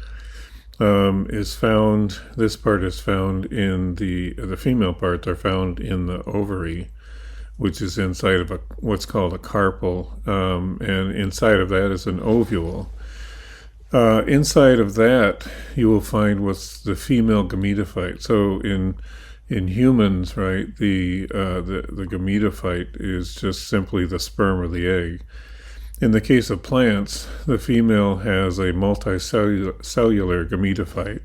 is found, this part is found in the female parts are found in the ovary, which is inside of what's called a carpel, and inside of that is an ovule. Inside of that, you will find what's the female gametophyte. So in humans, right, the gametophyte is just simply the sperm or the egg. In the case of plants, the female has a multicellular gametophyte,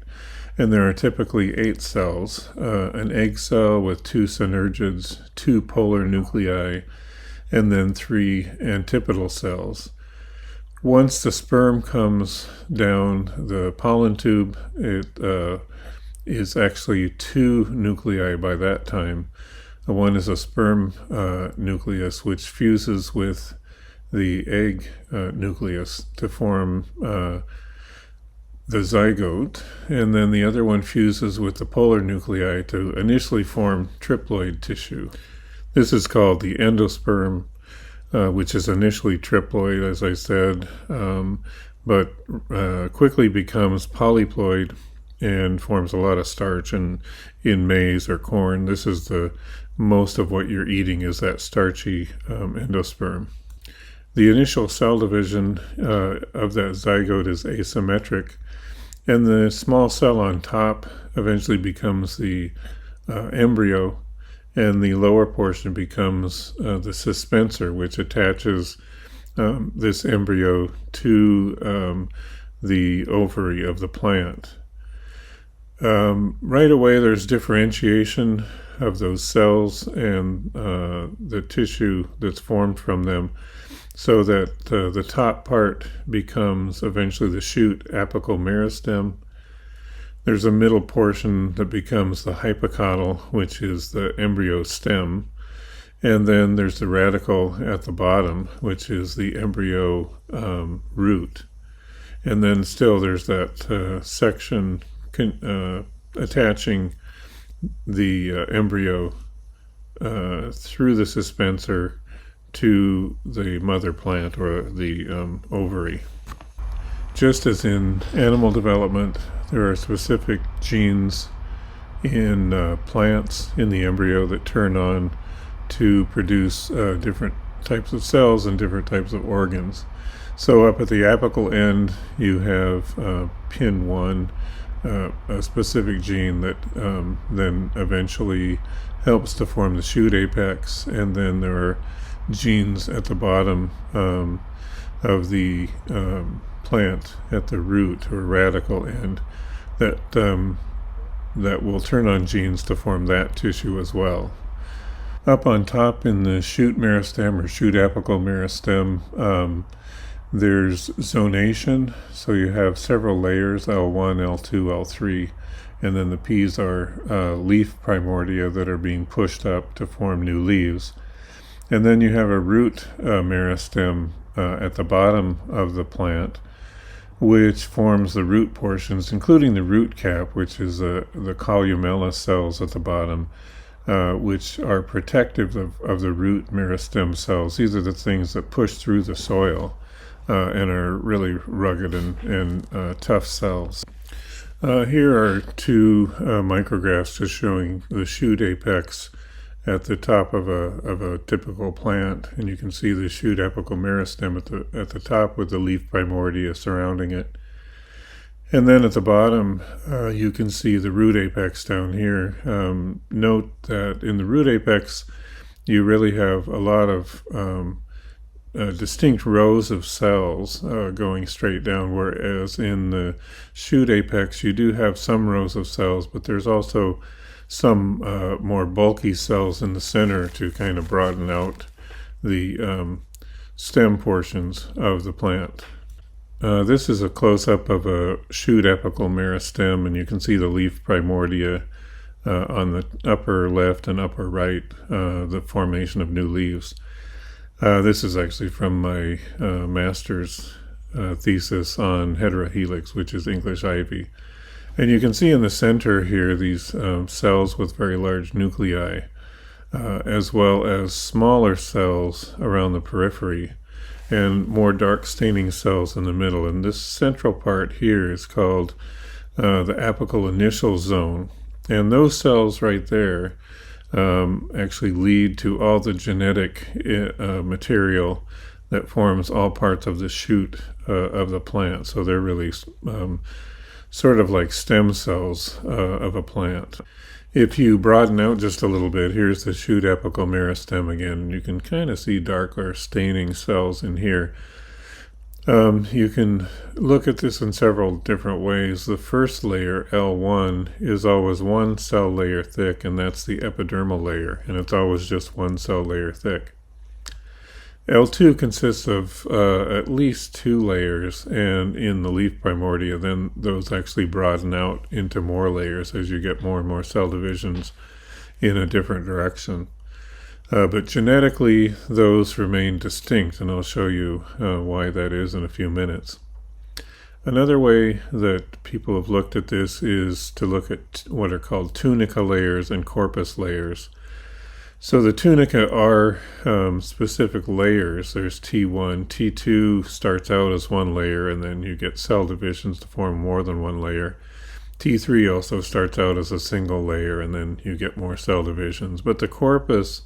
and there are typically 8 cells, an egg cell with 2 synergids, 2 polar nuclei, and then 3 antipodal cells. Once the sperm comes down the pollen tube, it is actually 2 nuclei by that time. One is a sperm nucleus, which fuses with the egg nucleus to form the zygote, and then the other one fuses with the polar nuclei to initially form triploid tissue. This is called the endosperm, which is initially triploid, as I said, but quickly becomes polyploid and forms a lot of starch in maize or corn. This is most of what you're eating is that starchy endosperm. The initial cell division of that zygote is asymmetric, and the small cell on top eventually becomes the embryo, and the lower portion becomes the suspensor, which attaches this embryo to the ovary of the plant. Right away, there's differentiation of those cells and the tissue that's formed from them, so that the top part becomes eventually the shoot apical meristem. There's a middle portion that becomes the hypocotyl, which is the embryo stem. And then there's the radicle at the bottom, which is the embryo root. And then still there's that section attaching the embryo through the suspensor to the mother plant or the ovary. Just as in animal development, there are specific genes in plants in the embryo that turn on to produce different types of cells and different types of organs. So up at the apical end, you have PIN1, a specific gene that then eventually helps to form the shoot apex, and then there are genes at the bottom of the plant at the root or radical end that will turn on genes to form that tissue as well. Up on top in the shoot meristem or shoot apical meristem, there's zonation, so you have several layers, L1, L2, L3, and then the P's are leaf primordia that are being pushed up to form new leaves. And then you have a root meristem at the bottom of the plant, which forms the root portions, including the root cap, which is the columella cells at the bottom, which are protective of the root meristem cells. These are the things that push through the soil and are really rugged and tough cells. Here are two micrographs just showing the shoot apex at the top of a typical plant, and you can see the shoot apical meristem at the top with the leaf primordia surrounding it. And then at the bottom, you can see the root apex down here. Note that in the root apex, you really have a lot of distinct rows of cells going straight down, whereas in the shoot apex, you do have some rows of cells, but there's also some more bulky cells in the center to kind of broaden out the stem portions of the plant. This is a close-up of a shoot apical meristem, and you can see the leaf primordia on the upper left and upper right, the formation of new leaves. This is actually from my master's thesis on heterohelix, which is English ivy. And you can see in the center here these cells with very large nuclei, as well as smaller cells around the periphery, and more dark staining cells in the middle. And this central part here is called the apical initial zone. And those cells right there actually lead to all the genetic material that forms all parts of the shoot of the plant. So they're really sort of like stem cells of a plant. If you broaden out just a little bit, here's the shoot apical meristem again. You can kind of see darker staining cells in here. You can look at this in several different ways. The first layer, L1, is always one cell layer thick, and that's the epidermal layer, and it's always just one cell layer thick. L2 consists of at least two layers, and in the leaf primordia, then those actually broaden out into more layers as you get more and more cell divisions in a different direction. But genetically, those remain distinct, and I'll show you why that is in a few minutes. Another way that people have looked at this is to look at what are called tunica layers and corpus layers. So the tunica are specific layers. There's T1. T2 starts out as one layer, and then you get cell divisions to form more than one layer. T3 also starts out as a single layer, and then you get more cell divisions. But the corpus,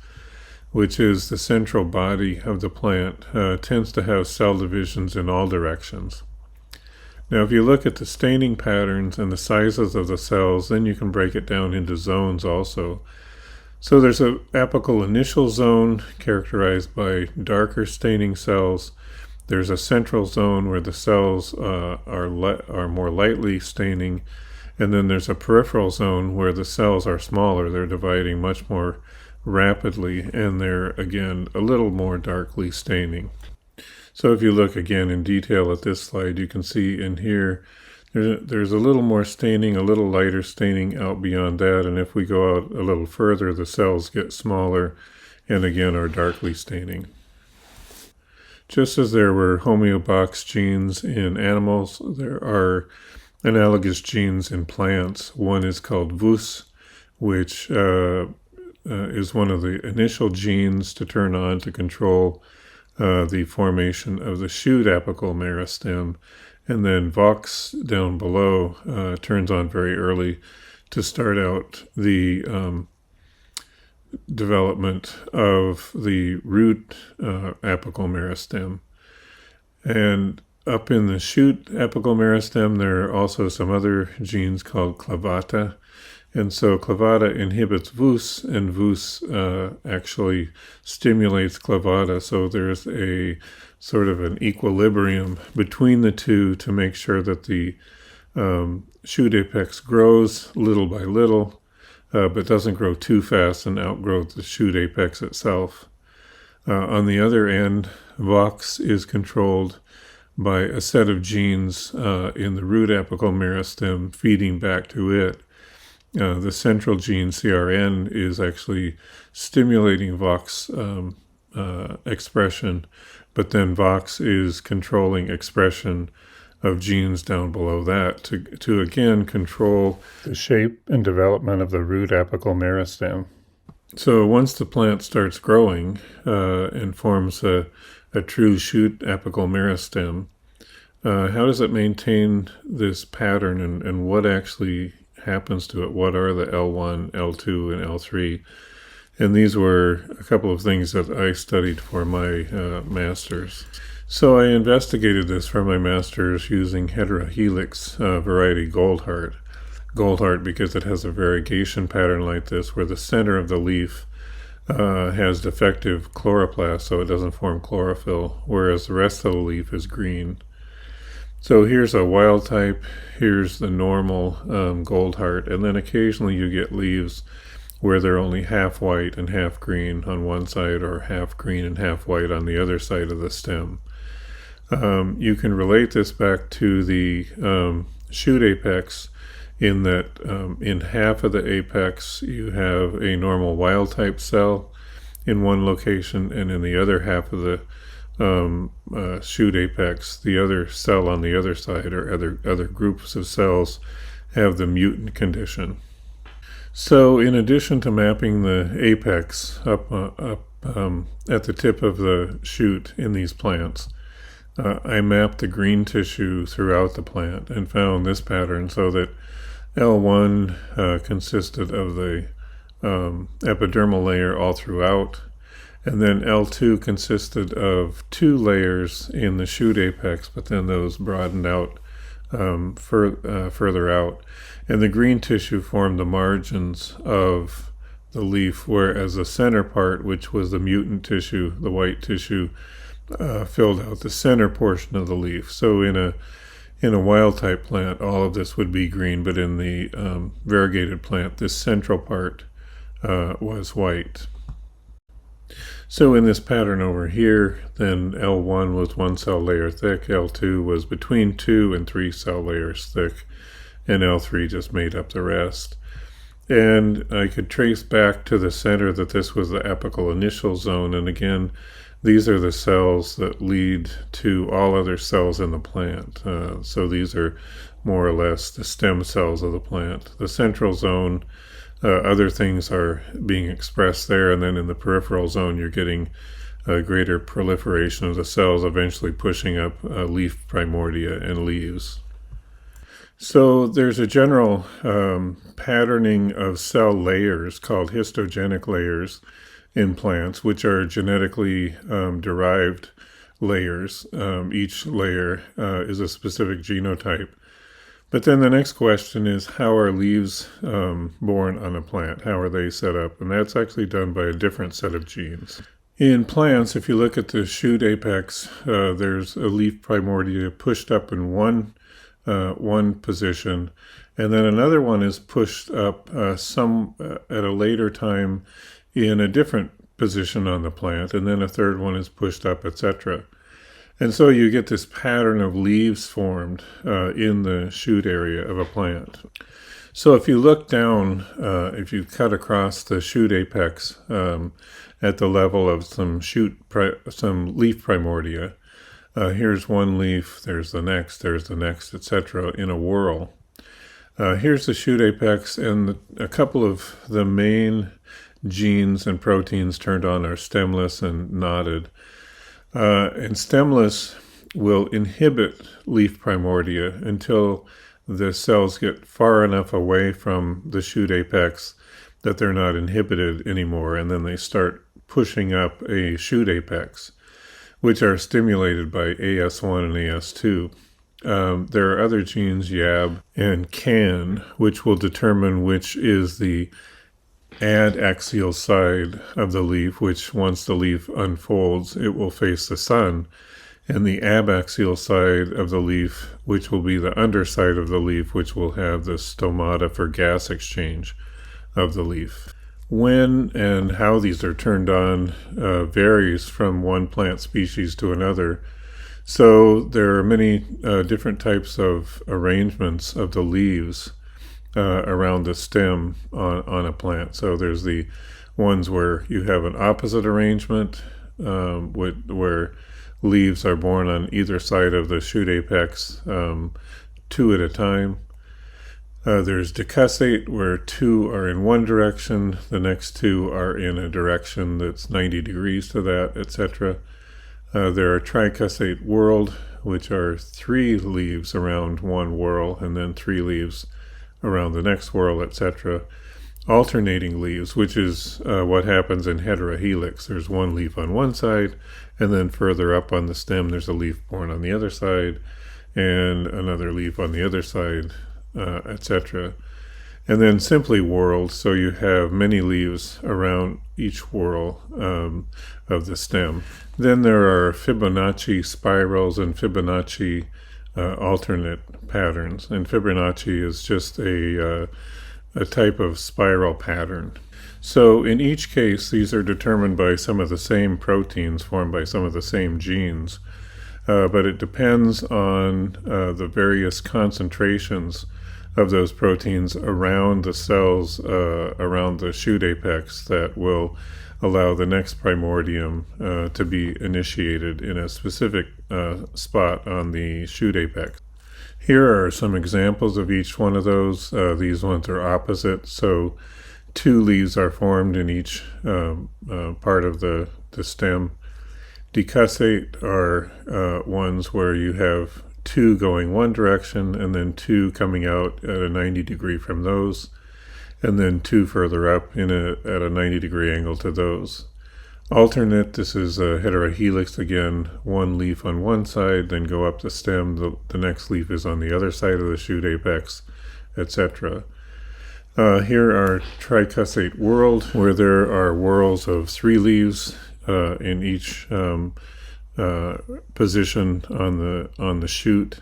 which is the central body of the plant, tends to have cell divisions in all directions. Now, if you look at the staining patterns and the sizes of the cells, then you can break it down into zones also. So there's an apical initial zone characterized by darker staining cells. There's a central zone where the cells are more lightly staining, And then there's a peripheral zone where the cells are smaller. They're dividing much more rapidly, and they're, again, a little more darkly staining. So if you look again in detail at this slide, you can see in here, there's a little more staining, a little lighter staining out beyond that. And if we go out a little further, the cells get smaller and again are darkly staining. Just as there were homeobox genes in animals, there are analogous genes in plants. One is called VUS, which is one of the initial genes to turn on to control the formation of the shoot apical meristem. And then VOX down below turns on very early to start out the development of the root apical meristem. And up in the shoot apical meristem, there are also some other genes called clavata. And so clavata inhibits VUS, and VUS actually stimulates clavata. So there's a sort of an equilibrium between the two to make sure that the shoot apex grows little by little, but doesn't grow too fast and outgrow the shoot apex itself. On the other end, VOX is controlled by a set of genes in the root apical meristem feeding back to it. The central gene, CRN, is actually stimulating VOX expression, but then VOX is controlling expression of genes down below that to again control the shape and development of the root apical meristem. So once the plant starts growing and forms a true shoot apical meristem, how does it maintain this pattern, and what actually happens to it? What are the L1, L2, and L3? And these were a couple of things that I studied for my master's. So I investigated this for my master's using heterohelix variety Goldheart. Goldheart because it has a variegation pattern like this where the center of the leaf has defective chloroplast, so it doesn't form chlorophyll, whereas the rest of the leaf is green. So here's a wild type, here's the normal Goldheart, and then occasionally you get leaves where they're only half white and half green on one side, or half green and half white on the other side of the stem. You can relate this back to the shoot apex in that in half of the apex you have a normal wild type cell in one location, and in the other half of the shoot apex, the other cell on the other side, or other groups of cells, have the mutant condition. So in addition to mapping the apex up at the tip of the shoot in these plants, I mapped the green tissue throughout the plant and found this pattern, so that L1 consisted of the epidermal layer all throughout, and then L2 consisted of two layers in the shoot apex, but then those broadened out further out. And the green tissue formed the margins of the leaf, whereas the center part, which was the mutant tissue, the white tissue, filled out the center portion of the leaf. So in a wild type plant, all of this would be green, but in the variegated plant, this central part was white. So in this pattern over here, then L1 was 1 cell layer thick, L2 was between 2 and 3 cell layers thick, and L3 just made up the rest. And I could trace back to the center that this was the apical initial zone, and again, these are the cells that lead to all other cells in the plant. So these are more or less the stem cells of the plant. The central zone, other things are being expressed there, and then in the peripheral zone you're getting a greater proliferation of the cells, eventually pushing up leaf primordia and leaves. So there's a general patterning of cell layers called histogenic layers in plants, which are genetically derived layers. Each layer is a specific genotype. But then the next question is, how are leaves born on a plant? How are they set up? And that's actually done by a different set of genes. In plants, if you look at the shoot apex, there's a leaf primordia pushed up in one position, And then another one is pushed up at a later time in a different position on the plant, and then a third one is pushed up, etc. And so you get this pattern of leaves formed in the shoot area of a plant. So if you look down, if you cut across the shoot apex at the level of some leaf primordia, here's one leaf, there's the next, etc. in a whorl. Here's the shoot apex, and a couple of the main genes and proteins turned on are stemless and knotted. And stemless will inhibit leaf primordia until the cells get far enough away from the shoot apex that they're not inhibited anymore, and then they start pushing up a shoot apex, which are stimulated by AS1 and AS2. There are other genes, YAB and CAN, which will determine which is the adaxial side of the leaf, which once the leaf unfolds, it will face the sun, and the abaxial side of the leaf, which will be the underside of the leaf, which will have the stomata for gas exchange of the leaf. When and how these are turned on varies from one plant species to another. So there are many different types of arrangements of the leaves around the stem on a plant. So there's the ones where you have an opposite arrangement, where leaves are born on either side of the shoot apex, two at a time. There's decussate, where two are in one direction, the next two are in a direction that's 90 degrees to that, etc. There are tricussate whorled, which are 3 leaves around one whorl, and then 3 leaves around the next whorl, etc. Alternating leaves, which is what happens in heterohelix. There's one leaf on one side, and then further up on the stem there's a leaf born on the other side, and another leaf on the other side, etc. And then simply whorled, so you have many leaves around each whorl of the stem. Then there are Fibonacci spirals and Fibonacci alternate patterns. And Fibonacci is just a type of spiral pattern. So in each case, these are determined by some of the same proteins formed by some of the same genes. But it depends on the various concentrations of those proteins around the cells, around the shoot apex, that will allow the next primordium to be initiated in a specific spot on the shoot apex. Here are some examples of each one of those. These ones are opposite, so 2 leaves are formed in each part of the stem. Decussate are ones where you have 2 going one direction and then 2 coming out at a 90 degree from those, and then 2 further up at a 90 degree angle to those. Alternate, this is a heterohelix again, 1 leaf on one side, then go up the stem, the next leaf is on the other side of the shoot apex, etc. Here are tricussate whorled, where there are whorls of 3 leaves in each position on the shoot.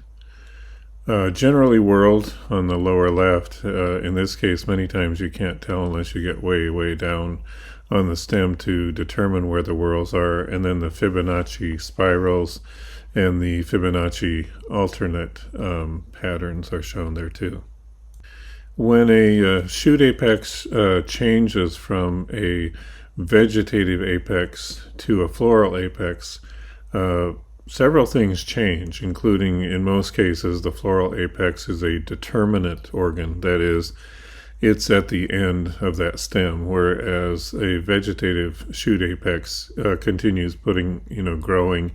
Generally whorled on the lower left. In this case, many times you can't tell unless you get way down on the stem to determine where the whorls are. And then the Fibonacci spirals and the Fibonacci alternate patterns are shown there too. When a shoot apex changes from a vegetative apex to a floral apex, several things change, including, in most cases, the floral apex is a determinate organ. That is, it's at the end of that stem, whereas a vegetative shoot apex continues growing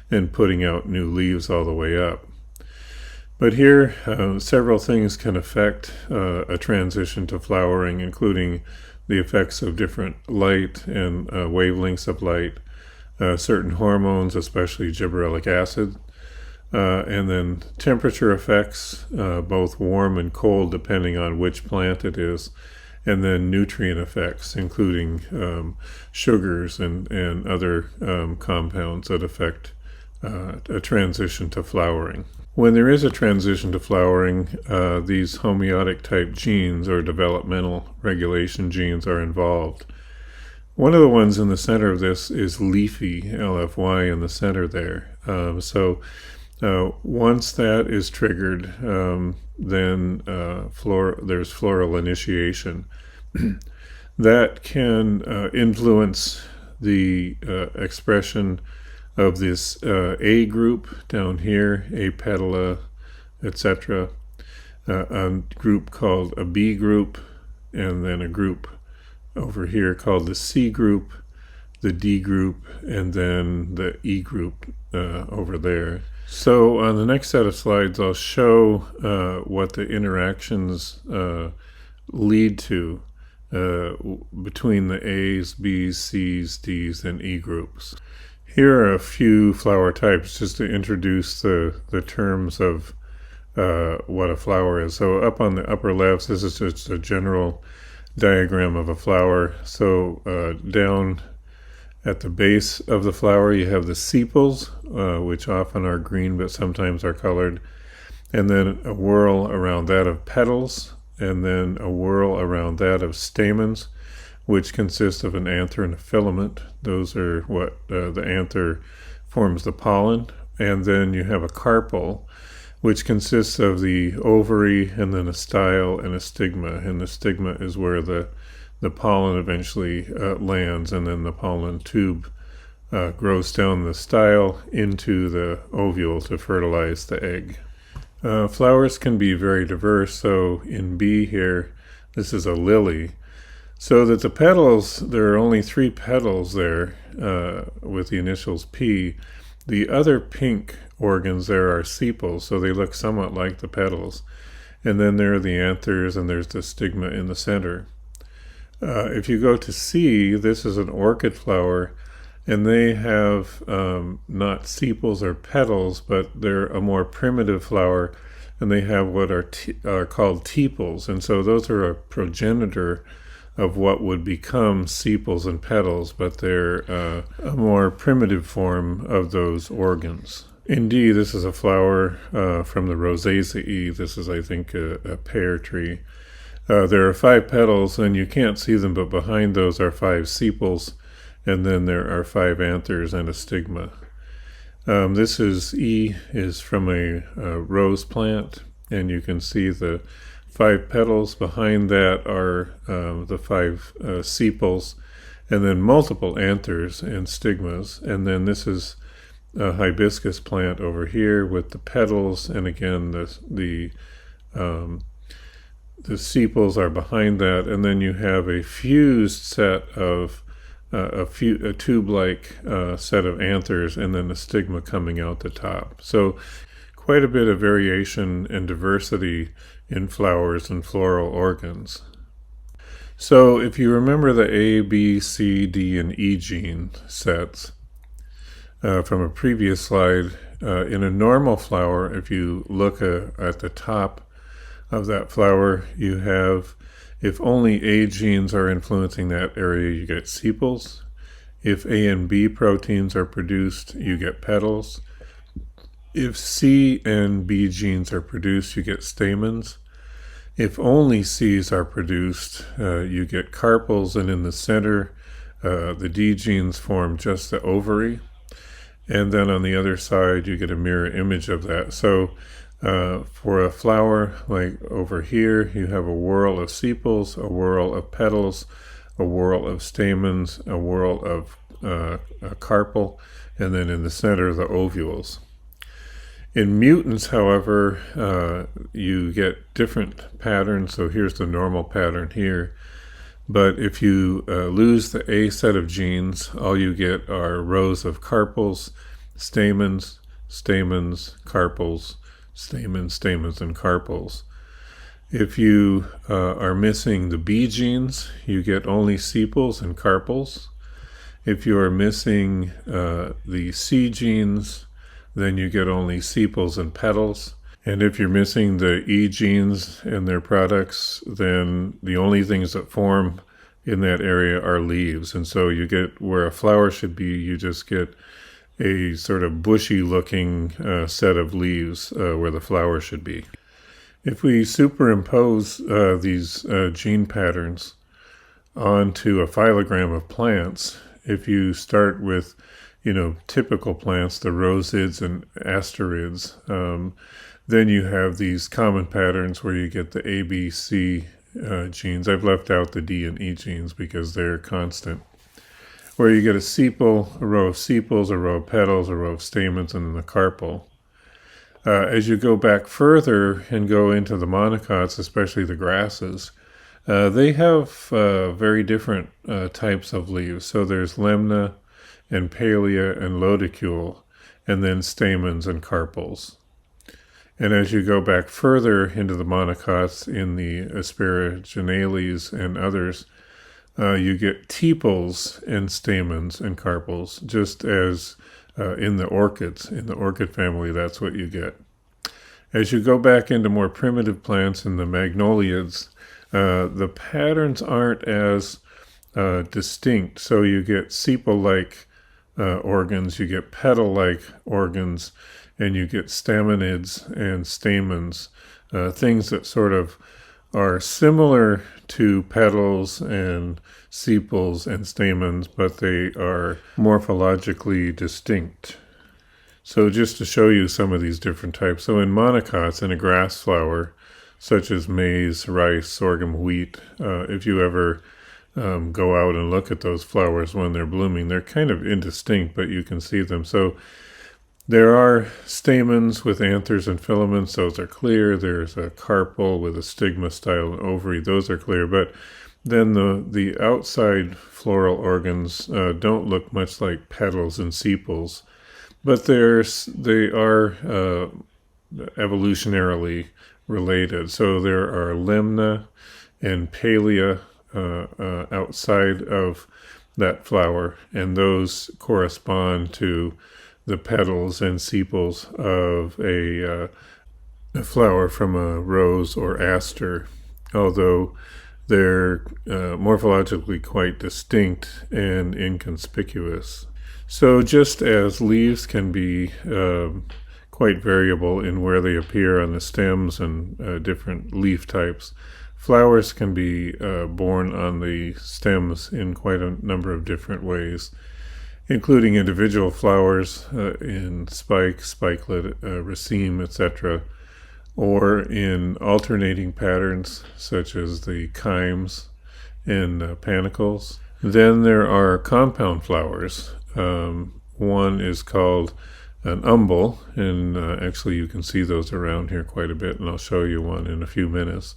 and putting out new leaves all the way up. But here, several things can affect a transition to flowering, including the effects of different light and wavelengths of light, certain hormones, especially gibberellic acid, and then temperature effects, both warm and cold depending on which plant it is, and then nutrient effects, including sugars and other compounds that affect a transition to flowering. When there is a transition to flowering, these homeotic type genes or developmental regulation genes are involved. One of the ones in the center of this is leafy, LFY in the center there. Once that is triggered, then there's floral initiation. That can influence the expression of this A group down here, A petala, etc. A group called a B group, and then a group over here called the C group, the D group, and then the E group over there. So on the next set of slides, I'll show what the interactions lead to between the A's, B's, C's, D's, and E groups. Here are a few flower types just to introduce the terms of what a flower is. So up on the upper left, this is just a general diagram of a flower. So down at the base of the flower, you have the sepals, which often are green but sometimes are colored, and then a whorl around that of petals, and then a whorl around that of stamens, which consists of an anther and a filament. Those are what the anther forms the pollen. And then you have a carpel, which consists of the ovary and then a style and a stigma. And the stigma is where the pollen eventually lands, and then the pollen tube grows down the style into the ovule to fertilize the egg. Flowers can be very diverse. So in B here, this is a lily. So that the petals, there are only 3 petals there with the initials P. The other pink organs there are sepals, so they look somewhat like the petals. And then there are the anthers, and there's the stigma in the center. If you go to C, this is an orchid flower, and they have not sepals or petals, but they're a more primitive flower, and they have what are called tepals. And so those are a progenitor of what would become sepals and petals, but they're a more primitive form of those organs. In D, this is a flower from the Rosaceae. This is, I think, a pear tree. There are 5 petals, and you can't see them, but behind those are 5 sepals, and then there are 5 anthers and a stigma. This is E, is from a rose plant, and you can see the 5 petals. Behind that are the 5 sepals, and then multiple anthers and stigmas. And then this is a hibiscus plant over here with the petals, and again the sepals are behind that. And then you have a fused set of a tube-like set of anthers, and then a stigma coming out the top. So quite a bit of variation and diversity in flowers and floral organs. So if you remember the A, B, C, D, and E gene sets from a previous slide, in a normal flower, if you look at the top of that flower, you have, if only A genes are influencing that area, you get sepals. If A and B proteins are produced, you get petals. If C and B genes are produced, you get stamens. If only C's are produced, you get carpels, and in the center, the D genes form just the ovary. And then on the other side, you get a mirror image of that. So for a flower, like over here, you have a whorl of sepals, a whorl of petals, a whorl of stamens, a whorl of a carpel, and then in the center, the ovules. In mutants, however, you get different patterns. So here's the normal pattern here. But if you lose the A set of genes, all you get are rows of carpels, stamens, stamens, carpels, stamens, stamens, and carpels. If you are missing the B genes, you get only sepals and carpels. If you are missing the C genes, then you get only sepals and petals. And if you're missing the E genes and their products, then the only things that form in that area are leaves. And so you get, where a flower should be, you just get a sort of bushy looking set of leaves where the flower should be. If we superimpose these gene patterns onto a phylogram of plants, if you start with, typical plants, the rosids and asterids, then you have these common patterns where you get the A, B, C genes. I've left out the D and E genes because they're constant. Where you get a sepal, a row of sepals, a row of petals, a row of stamens, and then the carpel. As you go back further and go into the monocots, especially the grasses, they have very different types of leaves. So there's lemna and palea and lodicule, and then stamens and carpels. And as you go back further into the monocots in the asparaginales and others, you get tepals and stamens and carpels, just as in the orchids. In the orchid family, that's what you get. As you go back into more primitive plants in the magnoliids, the patterns aren't as distinct. So you get sepal-like organs, you get petal-like organs, and you get stamenids and stamens, things that sort of are similar to petals and sepals and stamens, but they are morphologically distinct. So just to show you some of these different types. So in monocots, in a grass flower, such as maize, rice, sorghum, wheat, if you ever go out and look at those flowers when they're blooming, they're kind of indistinct, but you can see them. So there are stamens with anthers and filaments. Those are clear. There's a carpel with a stigma, style, and ovary. Those are clear. But then the outside floral organs don't look much like petals and sepals. But they are evolutionarily related. So there are lemna and palea outside of that flower, and those correspond to the petals and sepals of a flower from a rose or aster, although they're morphologically quite distinct and inconspicuous. So just as leaves can be quite variable in where they appear on the stems and different leaf types, flowers can be born on the stems in quite a number of different ways, including individual flowers in spike, spikelet, raceme, etc., or in alternating patterns such as the cymes and panicles. Then there are compound flowers. One is called an umbel, and actually you can see those around here quite a bit, and I'll show you one in a few minutes.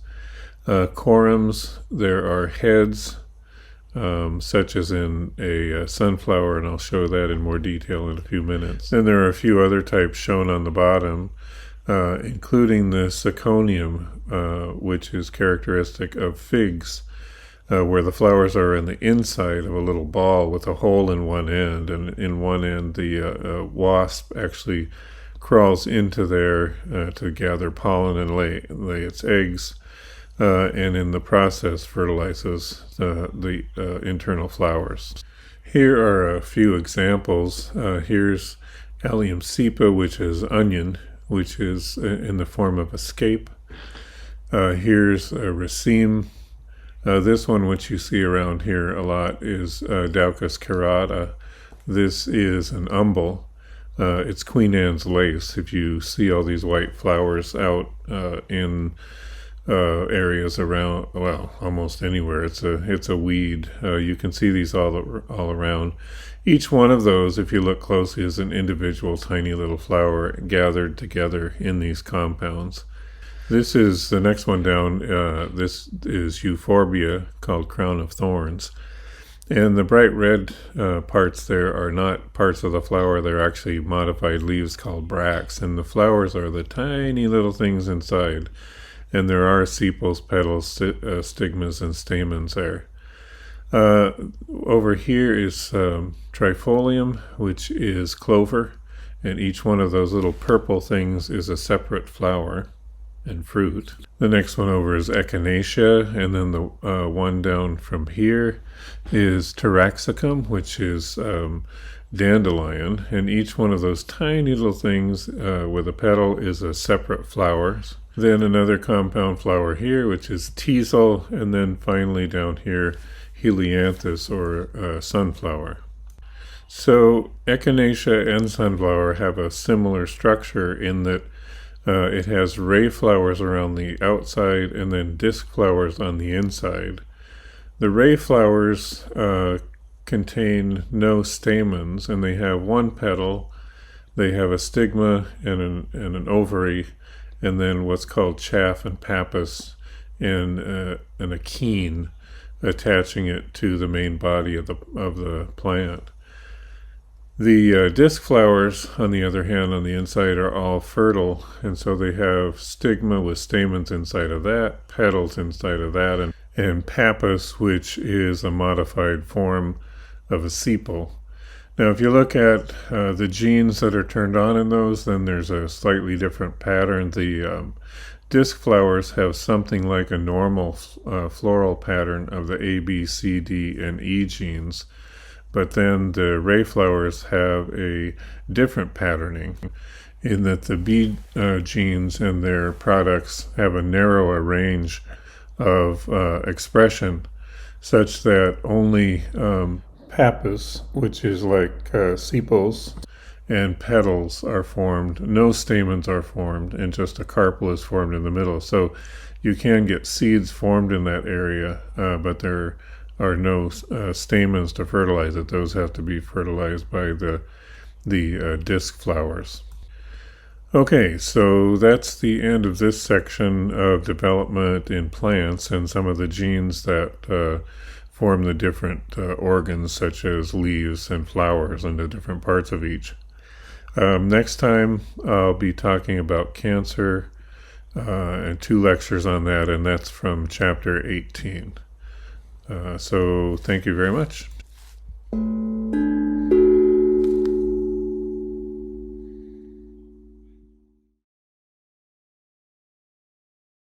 Corums, there are heads, such as in a sunflower, and I'll show that in more detail in a few minutes. Then there are a few other types shown on the bottom, including the seconium, which is characteristic of figs, where the flowers are in the inside of a little ball with a hole in one end, and in one end the wasp actually crawls into there to gather pollen and lay its eggs, and in the process fertilizes the internal flowers. Here are a few examples. Here's Allium cepa, which is onion, which is in the form of a scape. Here's a raceme. This one, which you see around here a lot, is Daucus carata. This is an umbel. It's Queen Anne's lace. If you see all these white flowers out in areas around, well, almost anywhere, it's a weed. You can see these all around. Each one of those, if you look closely, is an individual tiny little flower gathered together in these compounds. This is the next one down. This is euphorbia, called crown of thorns. And the bright red parts there are not parts of the flower. They're actually modified leaves called bracts. And the flowers are the tiny little things inside. And there are sepals, petals, stigmas, and stamens there. Over here is trifolium, which is clover. And each one of those little purple things is a separate flower and fruit. The next one over is echinacea, and then the one down from here is taraxacum, which is dandelion, and each one of those tiny little things with a petal is a separate flower. Then another compound flower here, which is teasel, and then finally down here, helianthus, or sunflower. So echinacea and sunflower have a similar structure in that it has ray flowers around the outside and then disc flowers on the inside. The ray flowers contain no stamens, and they have one petal. They have a stigma and an ovary, and then what's called chaff and pappus, and an achene attaching it to the main body of the plant. The disc flowers, on the other hand, on the inside are all fertile, and so they have stigma with stamens inside of that, petals inside of that, and pappus, which is a modified form of a sepal. Now, if you look at the genes that are turned on in those, then there's a slightly different pattern. The disc flowers have something like a normal floral pattern of the A, B, C, D, and E genes. But then the ray flowers have a different patterning in that the B genes and their products have a narrower range of expression, such that only pappus, which is like sepals, and petals are formed. No stamens are formed, and just a carpel is formed in the middle. So you can get seeds formed in that area, but there are no stamens to fertilize it. Those have to be fertilized by the disc flowers. Okay, so that's the end of this section of development in plants and some of the genes that form the different organs, such as leaves and flowers, and the different parts of each. Next time I'll be talking about cancer and 2 lectures on that, and that's from chapter 18. So thank you very much.